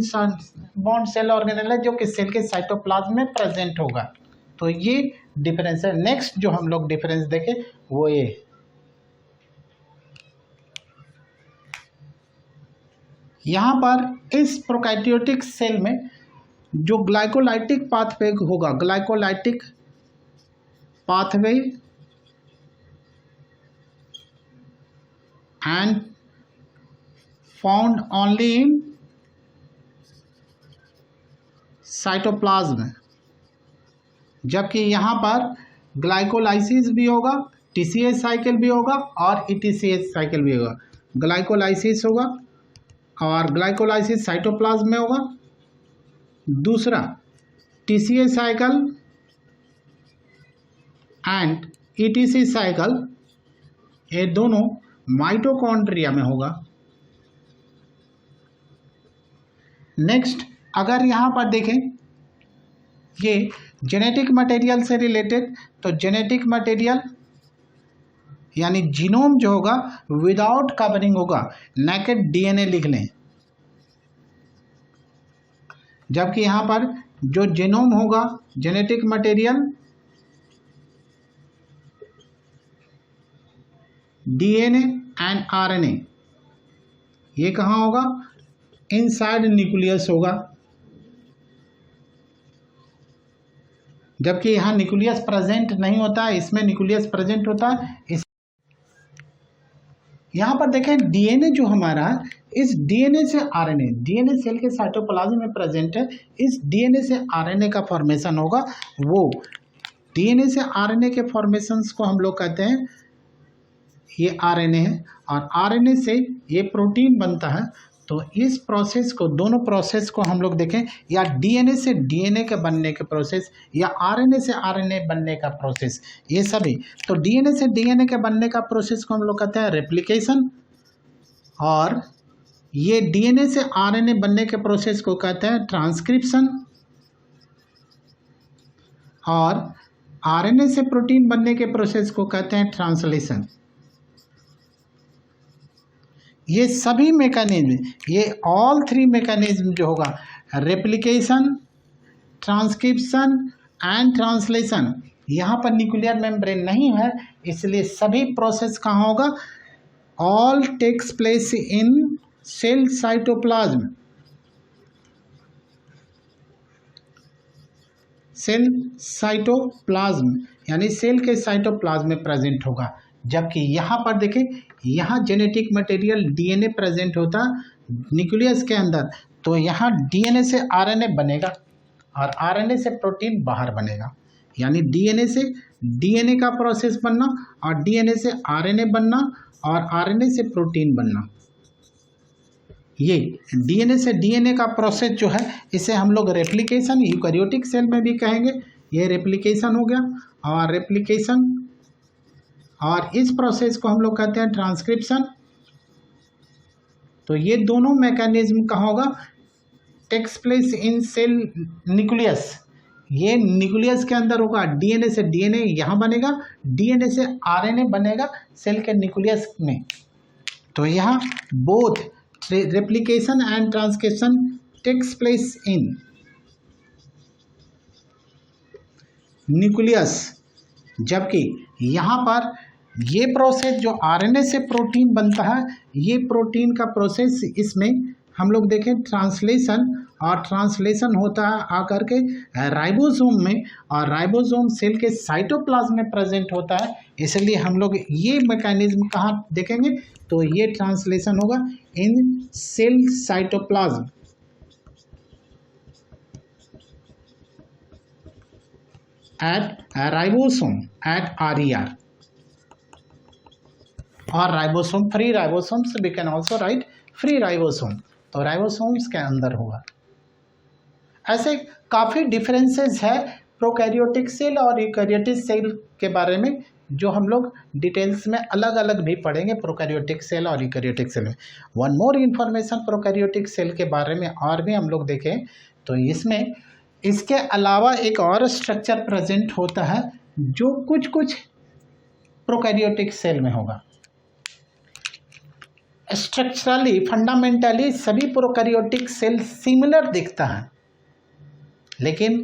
बॉन्ड सेल ऑर्गेनेल है जो कि सेल के साइटोप्लाज्म में प्रेजेंट होगा। तो ये डिफरेंस है। नेक्स्ट जो हम लोग डिफरेंस देखें वो ये, यहाँ पर इस प्रोकैरियोटिक सेल में जो ग्लाइकोलाइटिक पाथवे होगा, glycolytic pathway and found only in cytoplasm, जबकि यहाँ पर ग्लाइकोलाइसिस भी होगा, TCA साइकिल भी होगा और ETCA साइकिल भी होगा। ग्लाइकोलाइसिस होगा और ग्लाइकोलाइसिस साइटोप्लाज्म में होगा, दूसरा TCA cycle and ETC cycle ये दोनों माइटोकॉन्ड्रिया में होगा। नेक्स्ट अगर यहाँ पर देखें ये जेनेटिक मटेरियल से रिलेटेड, तो जेनेटिक मटेरियल यानी जीनोम जो होगा विदाउट कवरिंग होगा, नेकेड डीएनए लिख लें। जबकि यहाँ पर जो जीनोम होगा genetic material DNA and RNA, ये कहाँ होगा? इनसाइड न्यूक्लियस होगा। जबकि यहाँ न्यूक्लियस प्रेजेंट नहीं होता है, इसमें न्यूक्लियस प्रेजेंट होता है। यहाँ पर देखें डीएनए जो हमारा, इस डीएनए से आरएनए, डीएनए सेल के साइटोप्लाज्म में प्रेजेंट है, इस डीएनए से आरएनए का फॉर्मेशन होगा। वो डीएनए से आरएनए के फॉर्मेशंस को हम लोग कहते हैं, ये आरएनए है, और आरएनए से ये प्रोटीन बनता है। तो इस प्रोसेस को, दोनों प्रोसेस को हम लोग देखें, या डीएनए से डीएनए के बनने के प्रोसेस, या आरएनए से आरएनए बनने का प्रोसेस, ये सभी। तो डीएनए से डीएनए के बनने का प्रोसेस को हम लोग कहते हैं रेप्लिकेशन, और ये डीएनए से आरएनए बनने के प्रोसेस को कहते हैं ट्रांसक्रिप्शन, और आरएनए से प्रोटीन बनने के प्रोसेस को कहते हैं ट्रांसलेशन। ये सभी मैकेनिज्म, ये ऑल थ्री मैकेनिज्म जो होगा, रेप्लिकेशन, ट्रांसक्रिप्शन एंड ट्रांसलेशन, यहाँ पर न्यूक्लियर मेम्ब्रेन नहीं है, इसलिए सभी प्रोसेस कहाँ होगा? All takes place in cell cytoplasm. Cell cytoplasm यानी सेल के साइटोप्लाज्म में प्रेजेंट होगा। जबकि यहाँ पर देखें, यहाँ जेनेटिक मटेरियल डीएनए प्रेजेंट होता न्यूक्लियस के अंदर, तो यहाँ डीएनए से आरएनए बनेगा और आरएनए से प्रोटीन बाहर बनेगा। यानी डीएनए से डीएनए का प्रोसेस बनना, और डीएनए से आरएनए बनना, और आरएनए से प्रोटीन बनना। ये डीएनए से डीएनए का प्रोसेस जो है, इसे हम लोग रेप्लिकेशन यूकैरियोटिक सेल में भी कहेंगे। ये रेप्लिकेशन हो गया, और रेप्लिकेशन, और इस प्रोसेस को हम लोग कहते हैं ट्रांसक्रिप्शन। तो ये दोनों मैकेनिज्म कहाँ होगा? Takes place in cell nucleus, ये न्यूक्लियस के अंदर होगा। डीएनए से डीएनए यहाँ बनेगा, डीएनए से आरएनए बनेगा सेल के न्यूक्लियस में। तो यहाँ both replication and transcription takes place in nucleus. जबकि यहाँ पर ये प्रोसेस जो आरएनए से प्रोटीन बनता है, ये प्रोटीन का प्रोसेस, इसमें हम लोग देखें ट्रांसलेशन, और ट्रांसलेशन होता है आकर के राइबोसोम में, और राइबोसोम सेल के साइटोप्लाज्म में प्रेजेंट होता है। इसलिए हम लोग ये मैकेनिज्म कहाँ देखेंगे? तो ये ट्रांसलेशन होगा in cell cytoplasm. At ribosome at RER, और ribosome, free ribosomes, we can also write free ribosome, तो राइबोसोम्स के अंदर होगा। ऐसे काफ़ी डिफरेंसेस है प्रोकैरियोटिक सेल और यूकैरियोटिक सेल के बारे में, जो हम लोग डिटेल्स में अलग अलग भी पढ़ेंगे प्रोकैरियोटिक सेल और यूकैरियोटिक सेल में। One more information prokaryotic cell के बारे में और भी हम लोग देखें तो इसमें इसके अलावा एक और स्ट्रक्चर प्रेजेंट होता है जो कुछ कुछ प्रोकैरियोटिक सेल में होगा। स्ट्रक्चरली फंडामेंटली सभी प्रोकैरियोटिक सेल सिमिलर दिखता है, लेकिन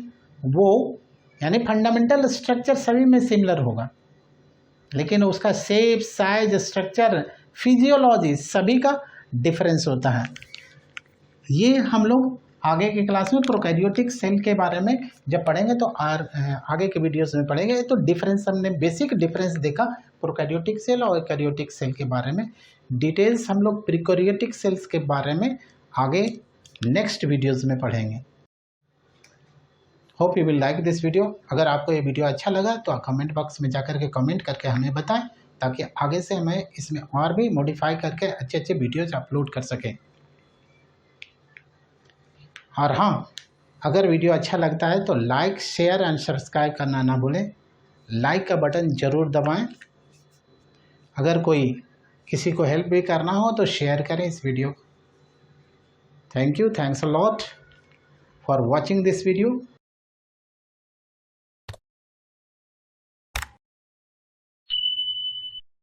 वो यानी फंडामेंटल स्ट्रक्चर सभी में सिमिलर होगा, लेकिन उसका शेप, साइज, स्ट्रक्चर, फिजियोलॉजी सभी का डिफरेंस होता है। ये हम लोग आगे के क्लास में प्रोकैरियोटिक सेल के बारे में जब पढ़ेंगे तो आगे के वीडियोस में पढ़ेंगे। तो डिफरेंस हमने बेसिक डिफरेंस देखा प्रोकैरियोटिक सेल और यूकैरियोटिक सेल के बारे में। डिटेल्स हम लोग प्रीकैरियोटिक सेल्स के बारे में आगे नेक्स्ट वीडियोस में पढ़ेंगे। Hope you will like this video. अगर आपको ये वीडियो अच्छा लगा तो कमेंट बॉक्स में जाकर के कमेंट करके हमें बताएं, ताकि आगे से हमें इसमें और भी मॉडिफाई करके अच्छे अच्छे वीडियोज अपलोड कर सकें। और हाँ, अगर वीडियो अच्छा लगता है तो लाइक, शेयर एंड सब्सक्राइब करना ना भूलें। लाइक का बटन ज़रूर दबाएं। अगर कोई किसी को हेल्प भी करना हो तो शेयर करें इस वीडियो को। Thank you. Thanks a lot for watching this video.